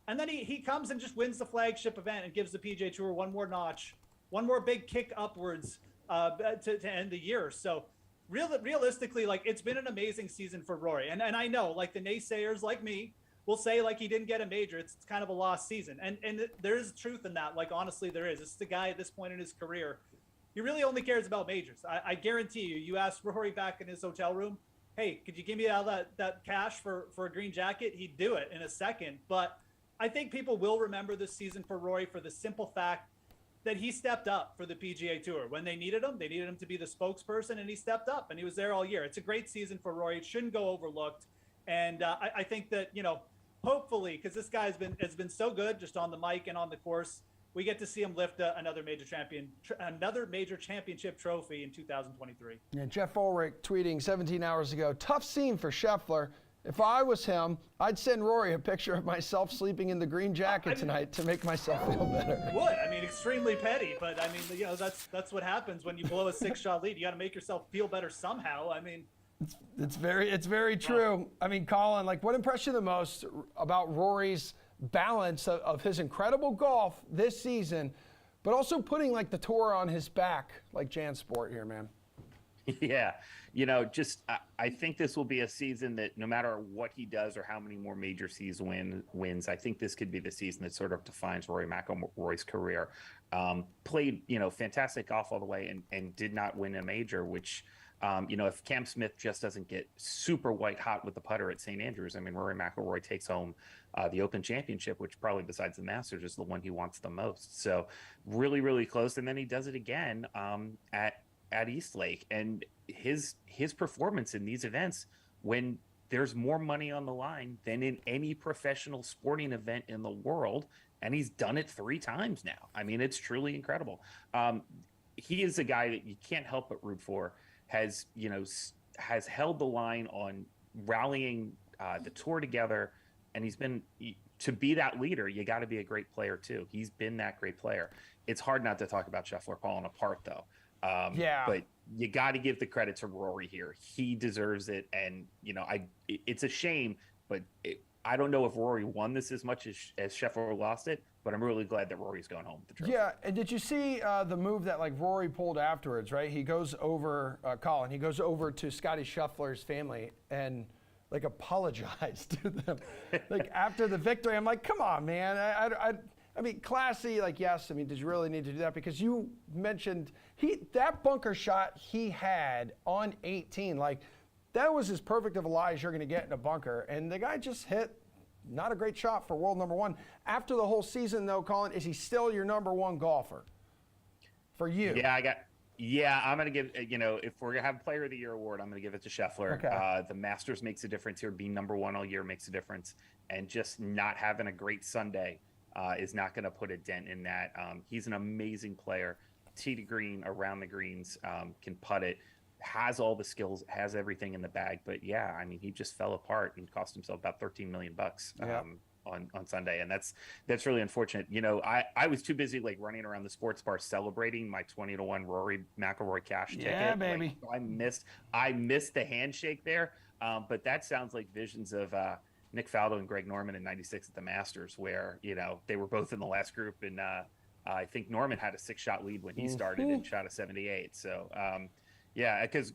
And then he comes and just wins the flagship event and gives the PGA Tour one more notch, one more big kick upwards to end the year. So realistically, like, it's been an amazing season for Rory. And I know, like, the naysayers like me will say, like, he didn't get a major. It's kind of a lost season. And there is truth in that. Like, honestly, there is. This is the guy at this point in his career, he really only cares about majors. I guarantee you asked Rory back in his hotel room, hey, could you give me all that cash for a green jacket? He'd do it in a second. But I think people will remember this season for Rory for the simple fact that he stepped up for the PGA Tour. When they needed him to be the spokesperson, and he stepped up, and he was there all year. It's a great season for Rory. It shouldn't go overlooked. And I think that, you know, hopefully, because this guy has been so good just on the mic and on the course, we get to see him lift another major championship trophy in 2023. Yeah, Jeff Ulrich tweeting 17 hours ago, tough scene for Scheffler. If I was him, I'd send Rory a picture of myself sleeping in the green jacket tonight to make myself feel better. Would. I mean, extremely petty, but I mean, you know, that's what happens when you blow a 6-shot lead. You got to make yourself feel better somehow. I mean, it's very true. I mean, Colin, like, what impressed you the most about Rory's balance of his incredible golf this season, but also putting like the tour on his back, like JanSport here, man? Yeah, you know, just I think this will be a season that no matter what he does or how many more major season wins, I think this could be the season that sort of defines Rory McIlroy's career. Played, you know, fantastic golf all the way and did not win a major, which, you know, if Cam Smith just doesn't get super white hot with the putter at St. Andrews, I mean, Rory McIlroy takes home the Open Championship, which probably besides the Masters is the one he wants the most. So really, really close. And then he does it again at East Lake, and his performance in these events, when there's more money on the line than in any professional sporting event in the world, and he's done it 3 times now. I mean, it's truly incredible. He is a guy that you can't help but root for. Has held the line on rallying the tour together, and he's been, to be that leader, you got to be a great player too. He's been that great player. It's hard not to talk about Scheffler falling apart though. Yeah. But you got to give the credit to Rory here. He deserves it. And, you know, it's a shame, but I don't know if Rory won this as much as Scheffler lost it, but I'm really glad that Rory's going home with the trophy. Yeah, and did you see the move that like Rory pulled afterwards, right? He goes over, Colin, he goes over to Scotty Scheffler's family and like apologized to them. Like after the victory, I'm like, come on, man. I mean, classy, like, yes. I mean, did you really need to do that? Because you mentioned that bunker shot he had on 18, like, that was as perfect of a lie as you're going to get in a bunker. And the guy just hit not a great shot for world number one. After the whole season, though, Colin, is he still your number one golfer for you? Yeah, I'm going to give, if we're going to have Player of the Year award, I'm going to give it to Scheffler. Okay. The Masters makes a difference here. Being number one all year makes a difference. And just not having a great Sunday is not going to put a dent in that. He's an amazing player. Tee to green, around the greens, can putt it, has all the skills, has everything in the bag. But yeah, I mean, he just fell apart and cost himself about $13 million on Sunday. And that's really unfortunate. I was too busy like running around the sports bar celebrating my 20-1 Rory McIlroy cash ticket. Yeah, baby. So I missed the handshake there. But that sounds like visions of Nick Faldo and Greg Norman in '96 at the Masters, where, they were both in the last group. And I think Norman had a 6-shot lead when he started and shot a 78. So, yeah, because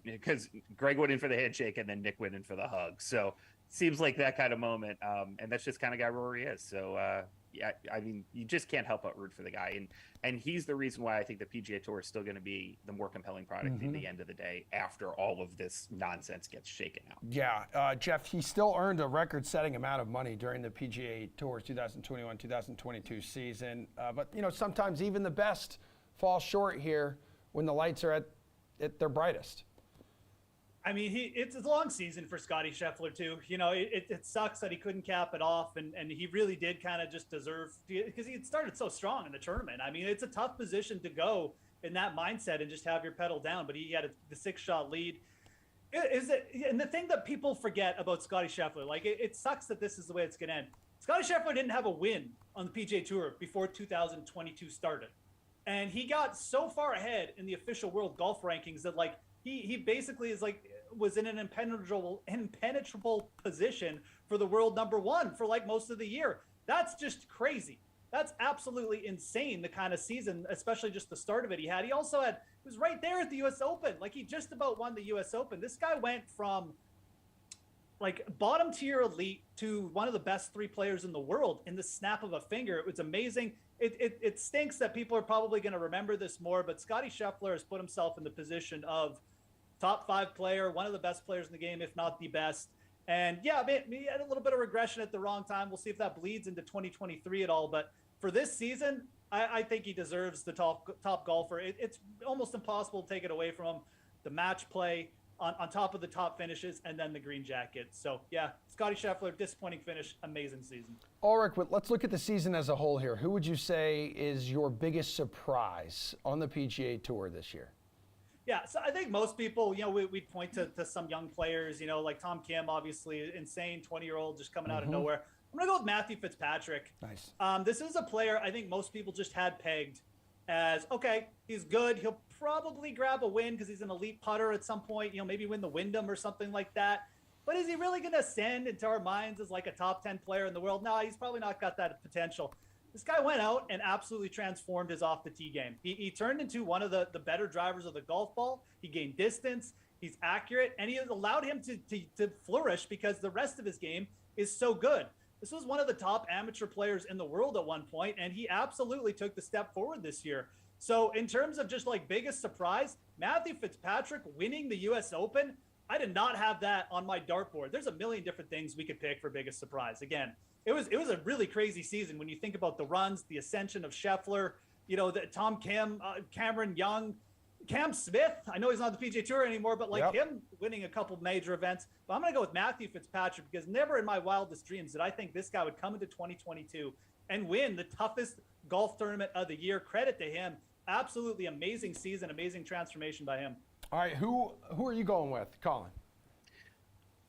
Greg went in for the handshake and then Nick went in for the hug. So seems like that kind of moment. And that's just kind of guy Rory is. So, yeah, I mean, you just can't help but root for the guy. And he's the reason why I think the PGA Tour is still going to be the more compelling product at the end of the day after all of this nonsense gets shaken out. Yeah, Jeff, he still earned a record-setting amount of money during the PGA Tour's 2021-2022 season. But, sometimes even the best fall short here when the lights are at their brightest. I mean, it's a long season for Scotty Scheffler too. It sucks that he couldn't cap it off, and he really did kind of just deserve, because he had started so strong in the tournament. I mean, it's a tough position to go in that mindset and just have your pedal down. But he had the 6-shot lead. And the thing that people forget about Scotty Scheffler, like it sucks that this is the way it's going to end. Scotty Scheffler didn't have a win on the PGA Tour before 2022 started, and he got so far ahead in the official world golf rankings that like he basically was in an impenetrable position for the world number one for like most of the year. That's just crazy. That's absolutely insane, the kind of season, especially just the start of it he had. He also was right there at the US Open. Like he just about won the US Open. This guy went from like bottom tier elite to one of the best 3 players in the world in the snap of a finger. It was amazing. It stinks that people are probably going to remember this more, but Scotty Scheffler has put himself in the position of top 5 player, one of the best players in the game, if not the best. And yeah, he had a little bit of regression at the wrong time. We'll see if that bleeds into 2023 at all. But for this season, I think he deserves the top golfer. It's almost impossible to take it away from him. The match play on top of the top finishes, and then the green jacket. So yeah, Scotty Scheffler, disappointing finish, amazing season. Ulrich, let's look at the season as a whole here. Who would you say is your biggest surprise on the PGA Tour this year? Yeah, so I think most people, we'd point to some young players, like Tom Kim, obviously insane 20-year-old just coming out of nowhere. I'm going to go with Matthew Fitzpatrick. Nice. This is a player I think most people just had pegged as, okay, he's good. He'll probably grab a win because he's an elite putter at some point, maybe win the Wyndham or something like that. But is he really going to ascend into our minds as like a top 10 player in the world? No, he's probably not got that potential. This guy went out and absolutely transformed his off-the-tee game. He turned into one of the better drivers of the golf ball. He gained distance. He's accurate, and he allowed him to flourish because the rest of his game is so good. This was one of the top amateur players in the world at one point, and he absolutely took the step forward this year. So in terms of just like biggest surprise, Matthew Fitzpatrick winning the US Open, I did not have that on my dartboard. There's a million different things we could pick for biggest surprise. Again, it was a really crazy season when you think about the runs, the ascension of Scheffler, Tom Kim, Cameron Young, Cam Smith. I know he's not the PGA Tour anymore, but him winning a couple major events. But I'm going to go with Matthew Fitzpatrick because never in my wildest dreams did I think this guy would come into 2022 and win the toughest golf tournament of the year. Credit to him. Absolutely amazing season, amazing transformation by him. All right, who are you going with, Colin?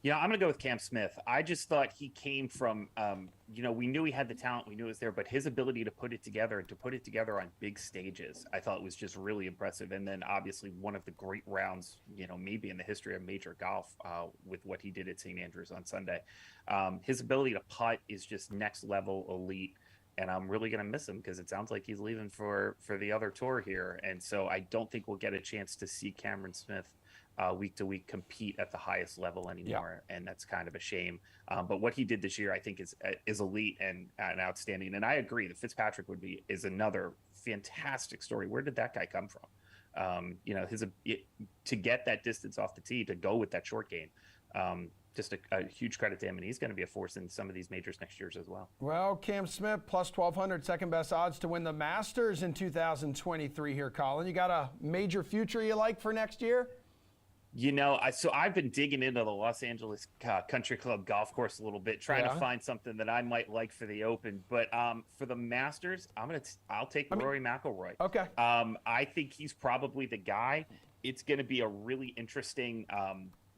Yeah, I'm going to go with Cam Smith. I just thought he came from, we knew he had the talent, we knew it was there, but his ability to put it together and to put it together on big stages, I thought was just really impressive. And then obviously one of the great rounds, maybe in the history of major golf with what he did at St. Andrews on Sunday. His ability to putt is just next level elite. And I'm really going to miss him because it sounds like he's leaving for the other tour here. And so I don't think we'll get a chance to see Cameron Smith week to week compete at the highest level anymore. Yeah. And that's kind of a shame. But what he did this year, I think is elite and outstanding. And I agree that Fitzpatrick is another fantastic story. Where did that guy come from? To get that distance off the tee, to go with that short game, just a huge credit to him, and he's going to be a force in some of these majors next year as well. Well, Cam Smith plus 1,200, second best odds to win the Masters in 2023 here, Colin. You got a major future you like for next year? You know, so I've been digging into the Los Angeles Country Club golf course a little bit, trying to find something that I might like for the Open. But for the Masters, I'll take Rory McIlroy. Okay. I think he's probably the guy. It's going to be a really interesting,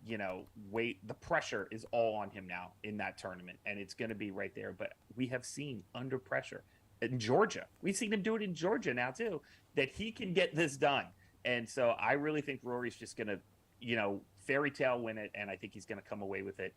the pressure is all on him now in that tournament, and it's going to be right there. But we have seen under pressure in Georgia. We've seen him do it in Georgia now too, that he can get this done. And so I really think Rory's just going to, fairy tale win it, and I think he's going to come away with it.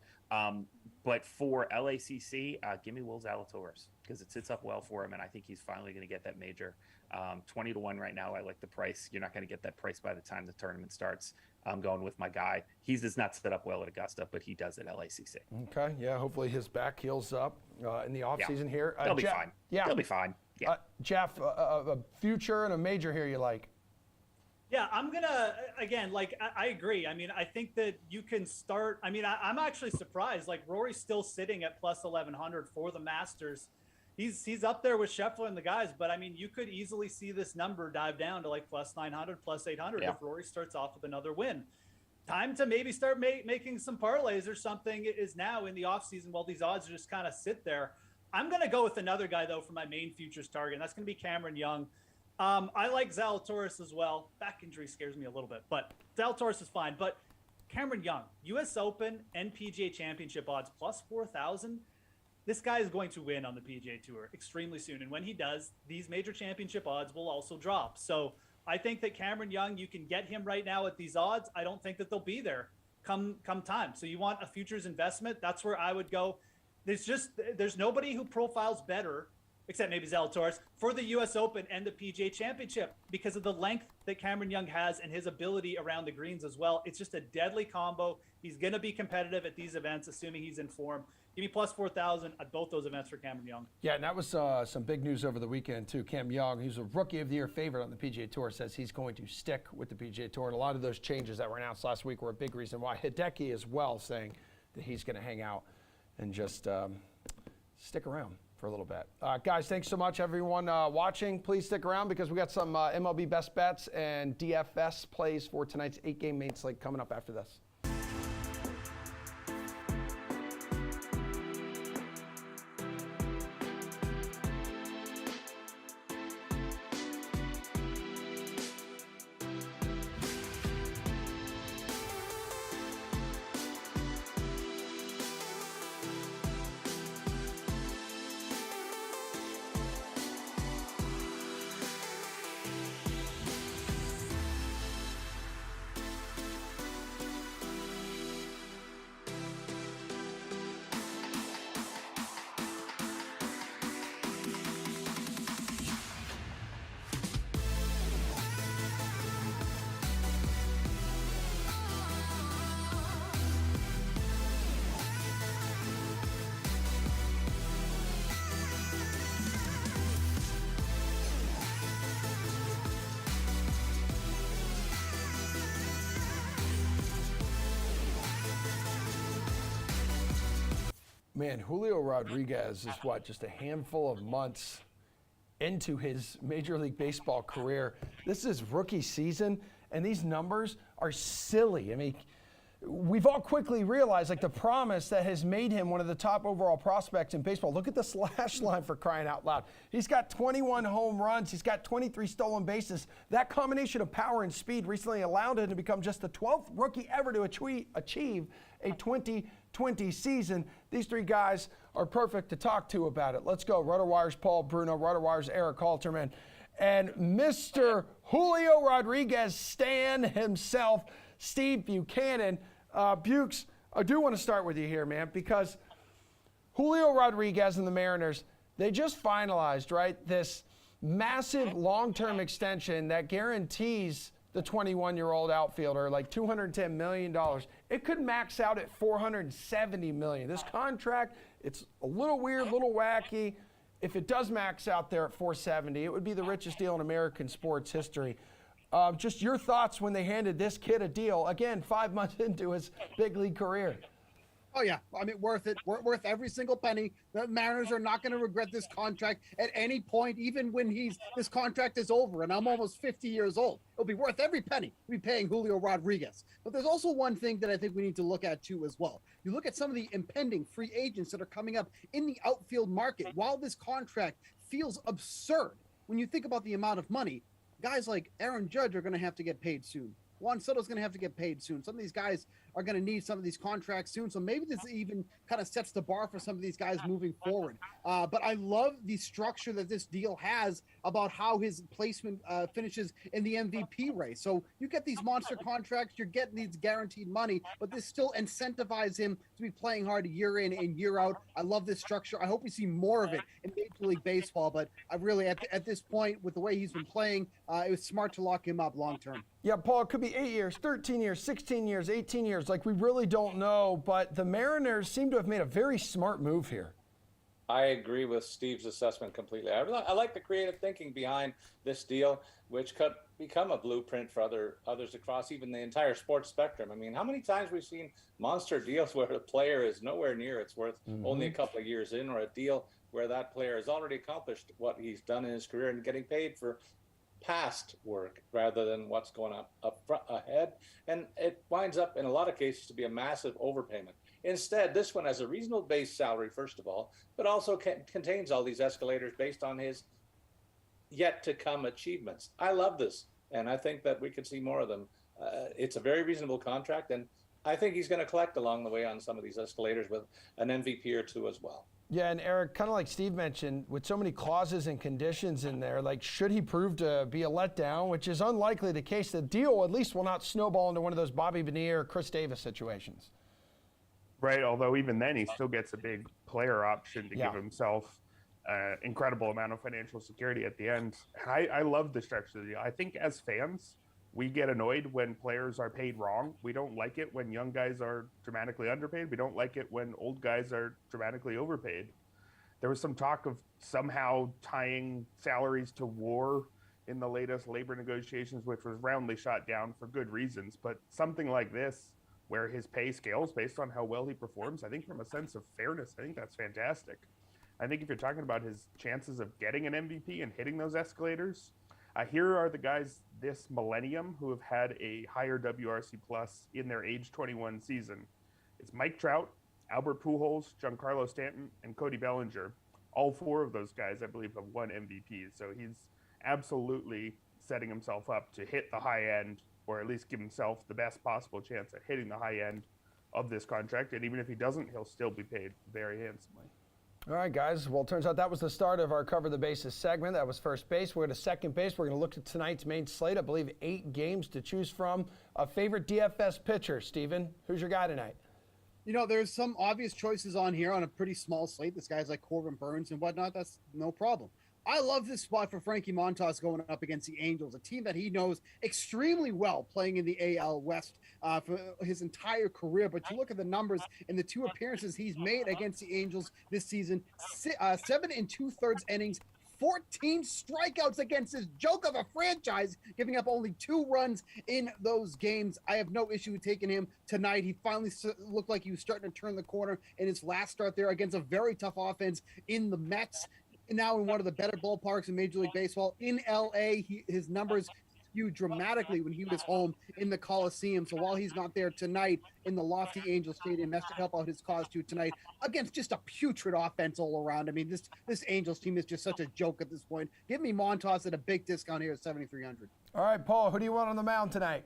But for LACC, give me Will Zalatoris because it sits up well for him, and I think he's finally going to get that major. 20-1 right now. I like the price. You're not going to get that price by the time the tournament starts. I'm going with my guy. He does not set up well at Augusta, but he does at LACC. Okay, yeah, hopefully his back heals up in the offseason here. He'll be fine. Yeah. He'll be fine. Yeah. Jeff, a future and a major here you like? Yeah, I'm going to, again, I agree. I mean, I think that you can start. I mean, I'm actually surprised. Rory's still sitting at plus 1,100 for the Masters. He's up there with Scheffler and the guys, but I mean, you could easily see this number dive down to plus 900, plus 800 if Rory starts off with another win. Time to maybe start making some parlays or something is now in the offseason while these odds just kind of sit there. I'm going to go with another guy, though, for my main futures target, and that's going to be Cameron Young. I like Zalatoris as well. Back injury scares me a little bit, but Zalatoris is fine. But Cameron Young, U.S. Open and PGA Championship odds plus 4,000. This guy is going to win on the PGA Tour extremely soon. And when he does, these major championship odds will also drop. So I think that Cameron Young, you can get him right now at these odds. I don't think that they'll be there come time. So you want a futures investment? That's where I would go. There's nobody who profiles better, except maybe Zalatoris, for the U.S. Open and the PGA Championship because of the length that Cameron Young has and his ability around the greens as well. It's just a deadly combo. He's going to be competitive at these events, assuming he's in form. Give me plus 4,000 at both those events for Cameron Young. Yeah, and that was some big news over the weekend, too. Cam Young, who's a Rookie of the Year favorite on the PGA Tour, says he's going to stick with the PGA Tour. And a lot of those changes that were announced last week were a big reason why. Hideki as well saying that he's going to hang out and just stick around for a little bit. Guys, thanks so much, everyone watching. Please stick around because we got some MLB best bets and DFS plays for tonight's 8-game main slate coming up after this. Man, Julio Rodriguez is just a handful of months into his Major League Baseball career. This is rookie season, and these numbers are silly. I mean, we've all quickly realized the promise that has made him one of the top overall prospects in baseball. Look at the slash line for crying out loud. He's got 21 home runs. He's got 23 stolen bases. That combination of power and speed recently allowed him to become just the 12th rookie ever to achieve a 2020 season. These three guys are perfect to talk to about it. Let's go. RotoWire's Paul Bruno, RotoWire's Eric Halterman, and Mr. Julio Rodriguez Stan himself, Steve Buchanan. Bukes, I do want to start with you here, man, because Julio Rodriguez and the Mariners, they just finalized, right, this massive long-term extension that guarantees the 21-year-old outfielder $210 million. It could max out at $470 million. This contract, it's a little weird, a little wacky. If it does max out there at $470, it would be the richest deal in American sports history. Just your thoughts when they handed this kid a deal. Again, 5 months into his big league career. Oh yeah, I mean, worth it. Worth every single penny. The Mariners are not going to regret this contract at any point, even when this contract is over. And I'm almost 50 years old. It'll be worth every penny to be paying Julio Rodriguez. But there's also one thing that I think we need to look at too as well. You look at some of the impending free agents that are coming up in the outfield market. While this contract feels absurd, when you think about the amount of money, guys like Aaron Judge are going to have to get paid soon. Juan Soto's going to have to get paid soon. Some of these guys are going to need some of these contracts soon. So maybe this even kind of sets the bar for some of these guys moving forward. But I love the structure that this deal has about how his placement finishes in the MVP race. So you get these monster contracts, you're getting these guaranteed money, but this still incentivizes him to be playing hard year in and year out. I love this structure. I hope we see more of it in Major League Baseball. But I really, at this point, with the way he's been playing, it was smart to lock him up long term. Yeah, Paul, it could be 8 years, 13 years, 16 years, 18 years. Like, we really don't know. But the Mariners seem to have made a very smart move here. I agree with Steve's assessment completely. I like the creative thinking behind this deal, which could become a blueprint for others across even the entire sports spectrum. I mean, how many times we've seen monster deals where the player is nowhere near its worth, only a couple of years in, or a deal where that player has already accomplished what he's done in his career and getting paid for past work rather than what's going up front, ahead. And it winds up in a lot of cases to be a massive overpayment. Instead, this one has a reasonable base salary, first of all, but also contains all these escalators based on his yet to come achievements. I love this, and I think that we could see more of them. It's a very reasonable contract, and I think he's going to collect along the way on some of these escalators with an MVP or two as well. Yeah, and Eric, kind of like Steve mentioned, with so many clauses and conditions in there, like, should he prove to be a letdown, which is unlikely the case, the deal at least will not snowball into one of those Bobby Bonilla or Chris Davis situations. Right, although even then he still gets a big player option to give himself an incredible amount of financial security at the end. I love the structure of the deal. I think as fans, we get annoyed when players are paid wrong. We don't like it when young guys are dramatically underpaid. We don't like it when old guys are dramatically overpaid. There was some talk of somehow tying salaries to war in the latest labor negotiations, which was roundly shot down for good reasons. But something like this, where his pay scales based on how well he performs, I think from a sense of fairness, I think that's fantastic. I think if you're talking about his chances of getting an MVP and hitting those escalators, here are the guys this millennium who have had a higher WRC plus in their age 21 season. It's Mike Trout, Albert Pujols, Giancarlo Stanton, and Cody Bellinger. All four of those guys, I believe, have won MVPs. So he's absolutely setting himself up to hit the high end, or at least give himself the best possible chance at hitting the high end of this contract. And even if he doesn't, he'll still be paid very handsomely. All right, guys. Well, it turns out that was the start of our Cover the Bases segment. That was first base. We're going to second base. We're going to look at tonight's main slate. I believe 8 games to choose from. A favorite DFS pitcher, Steven. Who's your guy tonight? You know, there's some obvious choices on here on a pretty small slate. This guy's like Corbin Burns and whatnot. That's no problem. I love this spot for Frankie Montas going up against the Angels, a team that he knows extremely well, playing in the AL West for his entire career. But you look at the numbers in the 2 appearances he's made against the Angels this season, 7 2/3 innings, 14 strikeouts against this joke of a franchise, giving up only 2 runs in those games. I have no issue with taking him tonight. He finally looked like he was starting to turn the corner in his last start there against a very tough offense in the Mets. Now in one of the better ballparks in Major League Baseball. In LA, his numbers skewed dramatically when he was home in the Coliseum. So while he's not there tonight in the lofty Angel Stadium, that's to help out his cause too tonight against just a putrid offense all around. I mean, this Angels team is just such a joke at this point. Give me Montas at a big discount here at 7,300. All right, Paul, who do you want on the mound tonight?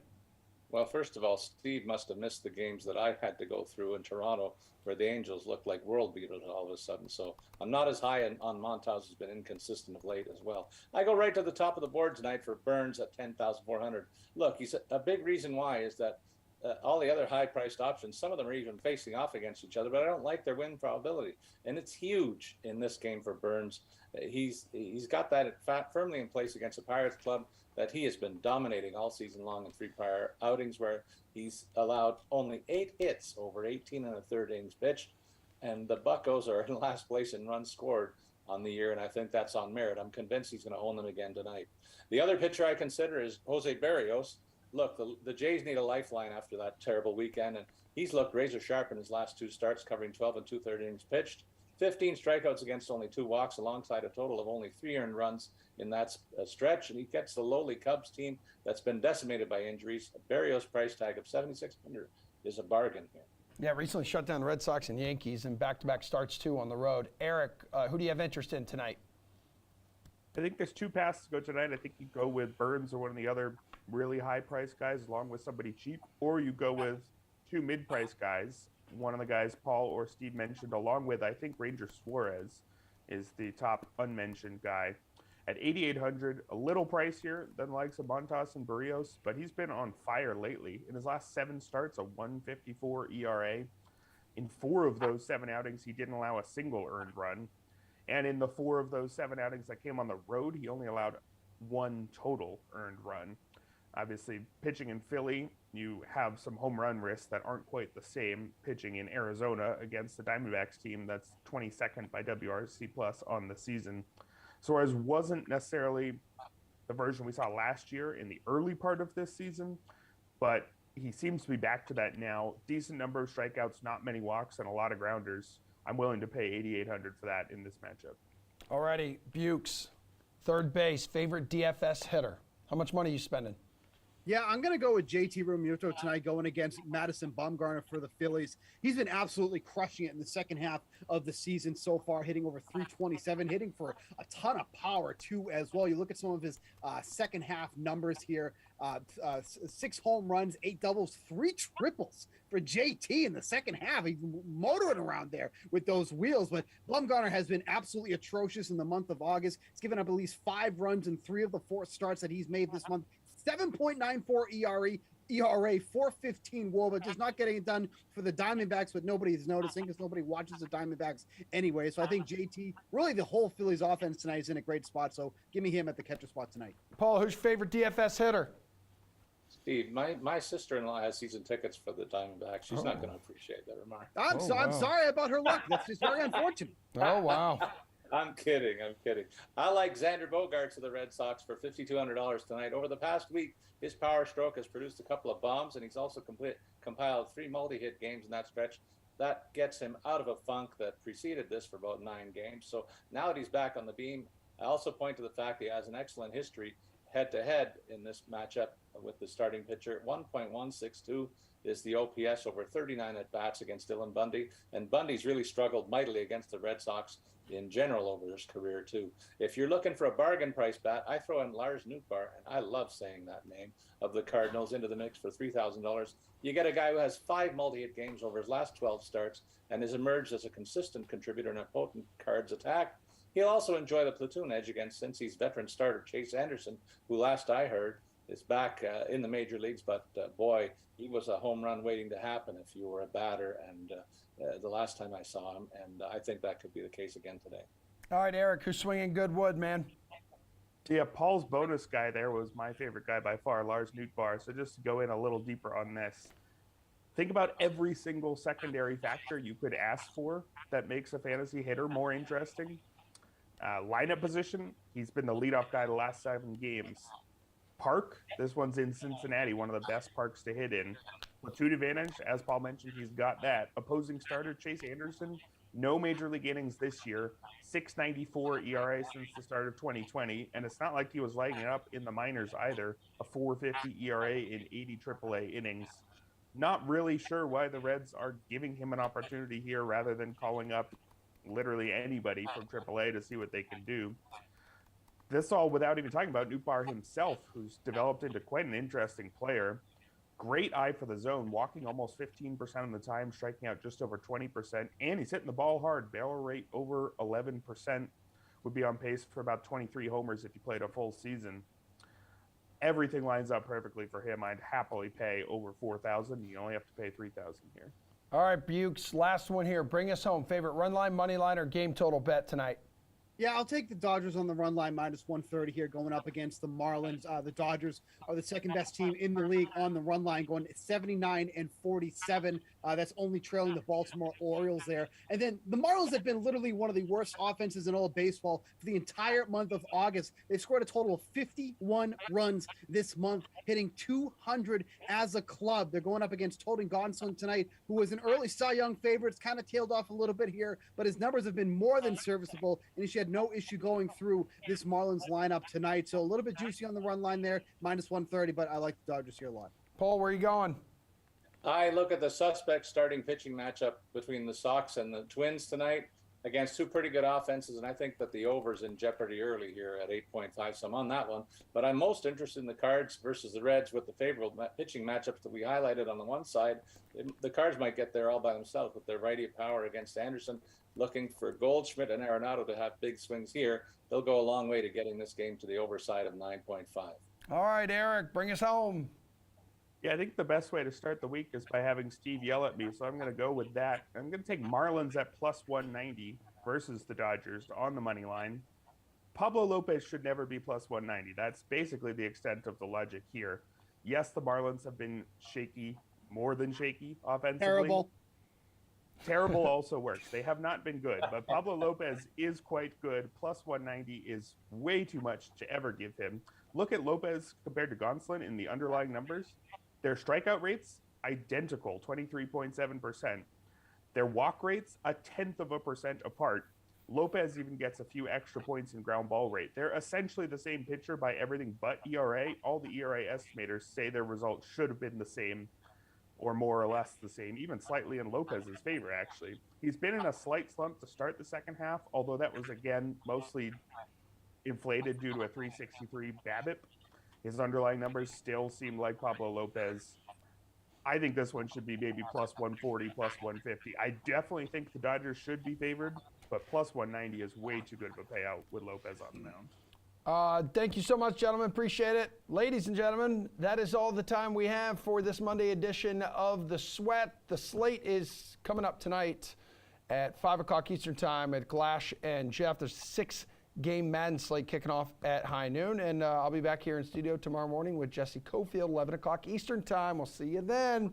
Well, first of all, Steve must have missed the games that I had to go through in Toronto where the Angels looked like world beaters all of a sudden. So I'm not as high on Montas, who's been inconsistent of late as well. I go right to the top of the board tonight for Burns at 10,400. Look, he's a big reason why is that all the other high-priced options, some of them are even facing off against each other, but I don't like their win probability. And it's huge in this game for Burns. He's got that firmly in place against the Pirates club that he has been dominating all season long in 3 prior outings where he's allowed only 8 hits over 18 1/3 innings pitched. And the Buccos are in last place in runs scored on the year, and I think that's on merit. I'm convinced he's going to own them again tonight. The other pitcher I consider is Jose Berrios. Look, the Jays need a lifeline after that terrible weekend, and he's looked razor sharp in his last 2 starts, covering 12 and 2/3 innings pitched. 15 strikeouts against only 2 walks, alongside a total of only 3 earned runs in that stretch. And he gets the lowly Cubs team that's been decimated by injuries. A Berrios price tag of $7,600 is a bargain here. Yeah, recently shut down the Red Sox and Yankees and back-to-back starts, too, on the road. Eric, who do you have interest in tonight? I think there's 2 paths to go tonight. I think you go with Burns or one of the other really high-priced guys along with somebody cheap, or you go with 2 mid-priced guys. One of the guys Paul or Steve mentioned, along with, I think, Ranger Suarez is the top unmentioned guy. At 8,800, a little pricier than the likes of Montas and Berrios, but he's been on fire lately. In his last 7 starts, a 1.54 ERA. In 4 of those 7 outings, he didn't allow a single earned run. And in the 4 of those 7 outings that came on the road, he only allowed 1 total earned run. Obviously, pitching in Philly, you have some home run risks that aren't quite the same pitching in Arizona against the Diamondbacks team that's 22nd by WRC plus on the season. Suarez wasn't necessarily the version we saw last year in the early part of this season, but he seems to be back to that now. Decent number of strikeouts, not many walks, and a lot of grounders. I'm willing to pay $8,800 for that in this matchup. Alrighty, Bukes, third base, favorite DFS hitter. How much money are you spending? Yeah, I'm going to go with JT Realmuto tonight going against Madison Bumgarner for the Phillies. He's been absolutely crushing it in the second half of the season so far, hitting over 327, hitting for a ton of power too as well. You look at some of his second half numbers here, 6 home runs, 8 doubles, 3 triples for JT in the second half. He's motoring around there with those wheels, but Bumgarner has been absolutely atrocious in the month of August. He's given up at least 5 runs in 3 of the 4 starts that he's made this month. 7.94 ERA, 4.15 WOBA, but just not getting it done for the Diamondbacks, but nobody's noticing because nobody watches the Diamondbacks anyway. So I think JT, really the whole Phillies offense tonight is in a great spot. So give me him at the catcher spot tonight. Paul, who's your favorite DFS hitter? Steve, my sister-in-law has season tickets for the Diamondbacks. She's not going to appreciate that remark. I'm sorry about her luck. That's just very unfortunate. Oh, wow. I'm kidding. I like Xander Bogaerts of the Red Sox for $5,200 tonight. Over the past week, his power stroke has produced a couple of bombs, and he's also compiled 3 multi-hit games in that stretch. That gets him out of a funk that preceded this for about 9 games. So now that he's back on the beam, I also point to the fact he has an excellent history head-to-head in this matchup with the starting pitcher. 1.162 is the OPS over 39 at-bats against Dylan Bundy, and Bundy's really struggled mightily against the Red Sox in general over his career too. If you're looking for a bargain price bat, I throw in Lars Nootbaar, and I love saying that name, of the Cardinals into the mix for $3,000. You get a guy who has 5 multi-hit games over his last 12 starts and has emerged as a consistent contributor in a potent Cards attack. He'll also enjoy the platoon edge against Cincy's veteran starter Chase Anderson, who last I heard is back in the major leagues, but boy, he was a home run waiting to happen if you were a batter, and the last time I saw him, and I think that could be the case again today. All right, Eric, who's swinging good wood, man? Yeah, Paul's bonus guy there was my favorite guy by far, Lars Nootbaar. So just to go in a little deeper on this, think about every single secondary factor you could ask for that makes a fantasy hitter more interesting. Lineup position, he's been the leadoff guy the last 7 games. Park, this one's in Cincinnati, one of the best parks to hit in. Platoon advantage, as Paul mentioned, he's got that. Opposing starter Chase Anderson, no major league innings this year, 6.94 ERA since the start of 2020, and it's not like he was lighting it up in the minors either. A 4.50 ERA in 80 AAA innings. Not really sure why the Reds are giving him an opportunity here rather than calling up literally anybody from AAA to see what they can do. This all without even talking about Nootbaar himself, who's developed into quite an interesting player. Great eye for the zone, walking almost 15% of the time, striking out just over 20%, and he's hitting the ball hard. Barrel rate over 11%, would be on pace for about 23 homers if he played a full season. Everything lines up perfectly for him. I'd happily pay over $4,000. You only have to pay $3,000 here. All right, Bukes, last one here. Bring us home. Favorite run line, money line, or game total bet tonight? Yeah, I'll take the Dodgers on the run line minus 130 here going up against the Marlins. The Dodgers are the second best team in the league on the run line, going 79-47. That's only trailing the Baltimore Orioles there. And then the Marlins have been literally one of the worst offenses in all of baseball for the entire month of August. They've scored a total of 51 runs this month, hitting 200 as a club. They're going up against Tony Gonsolin tonight, who was an early Cy Young favorite. It's kind of tailed off a little bit here, but his numbers have been more than serviceable, and he should have no issue going through this Marlins lineup tonight. So a little bit juicy on the run line there, minus 130, but I like the Dodgers here a lot. Paul, where are you going? I look at the suspect starting pitching matchup between the Sox and the Twins tonight against two pretty good offenses, and I think that the over's in jeopardy early here at 8.5, so I'm on that one. But I'm most interested in the Cards versus the Reds with the favorable pitching matchups that we highlighted on the one side. The Cards might get there all by themselves with their righty power against Anderson. Looking for Goldschmidt and Arenado to have big swings here. They'll go a long way to getting this game to the overside of 9.5. All right, Eric, bring us home. Yeah, I think the best way to start the week is by having Steve yell at me, so I'm going to go with that. I'm going to take Marlins at plus 190 versus the Dodgers on the money line. Pablo Lopez should never be plus 190. That's basically the extent of the logic here. Yes, the Marlins have been shaky, more than shaky offensively. Terrible also works. They have not been good, but Pablo Lopez is quite good. Plus 190 is way too much to ever give him. Look at Lopez compared to Gonsolin in the underlying numbers. Their strikeout rates, identical, 23.7%. Their walk rates, 0.1% apart. Lopez even gets a few extra points in ground ball rate. They're essentially the same pitcher by everything but ERA. All the ERA estimators say their results should have been the same, or more or less the same, even slightly in Lopez's favor, actually. He's been in a slight slump to start the second half, although that was, again, mostly inflated due to a 363 BABIP. His underlying numbers still seem like Pablo Lopez. I think this one should be maybe plus 140, plus 150. I definitely think the Dodgers should be favored, but plus 190 is way too good of a payout with Lopez on the mound. Thank you so much, gentlemen. Appreciate it. Ladies and gentlemen, that is all the time we have for this Monday edition of The Sweat. The slate is coming up tonight at 5 o'clock Eastern Time at Glash and Jeff. There's 6-game Madden slate kicking off at high noon, and I'll be back here in studio tomorrow morning with Jesse Cofield, 11 o'clock Eastern Time. We'll see you then.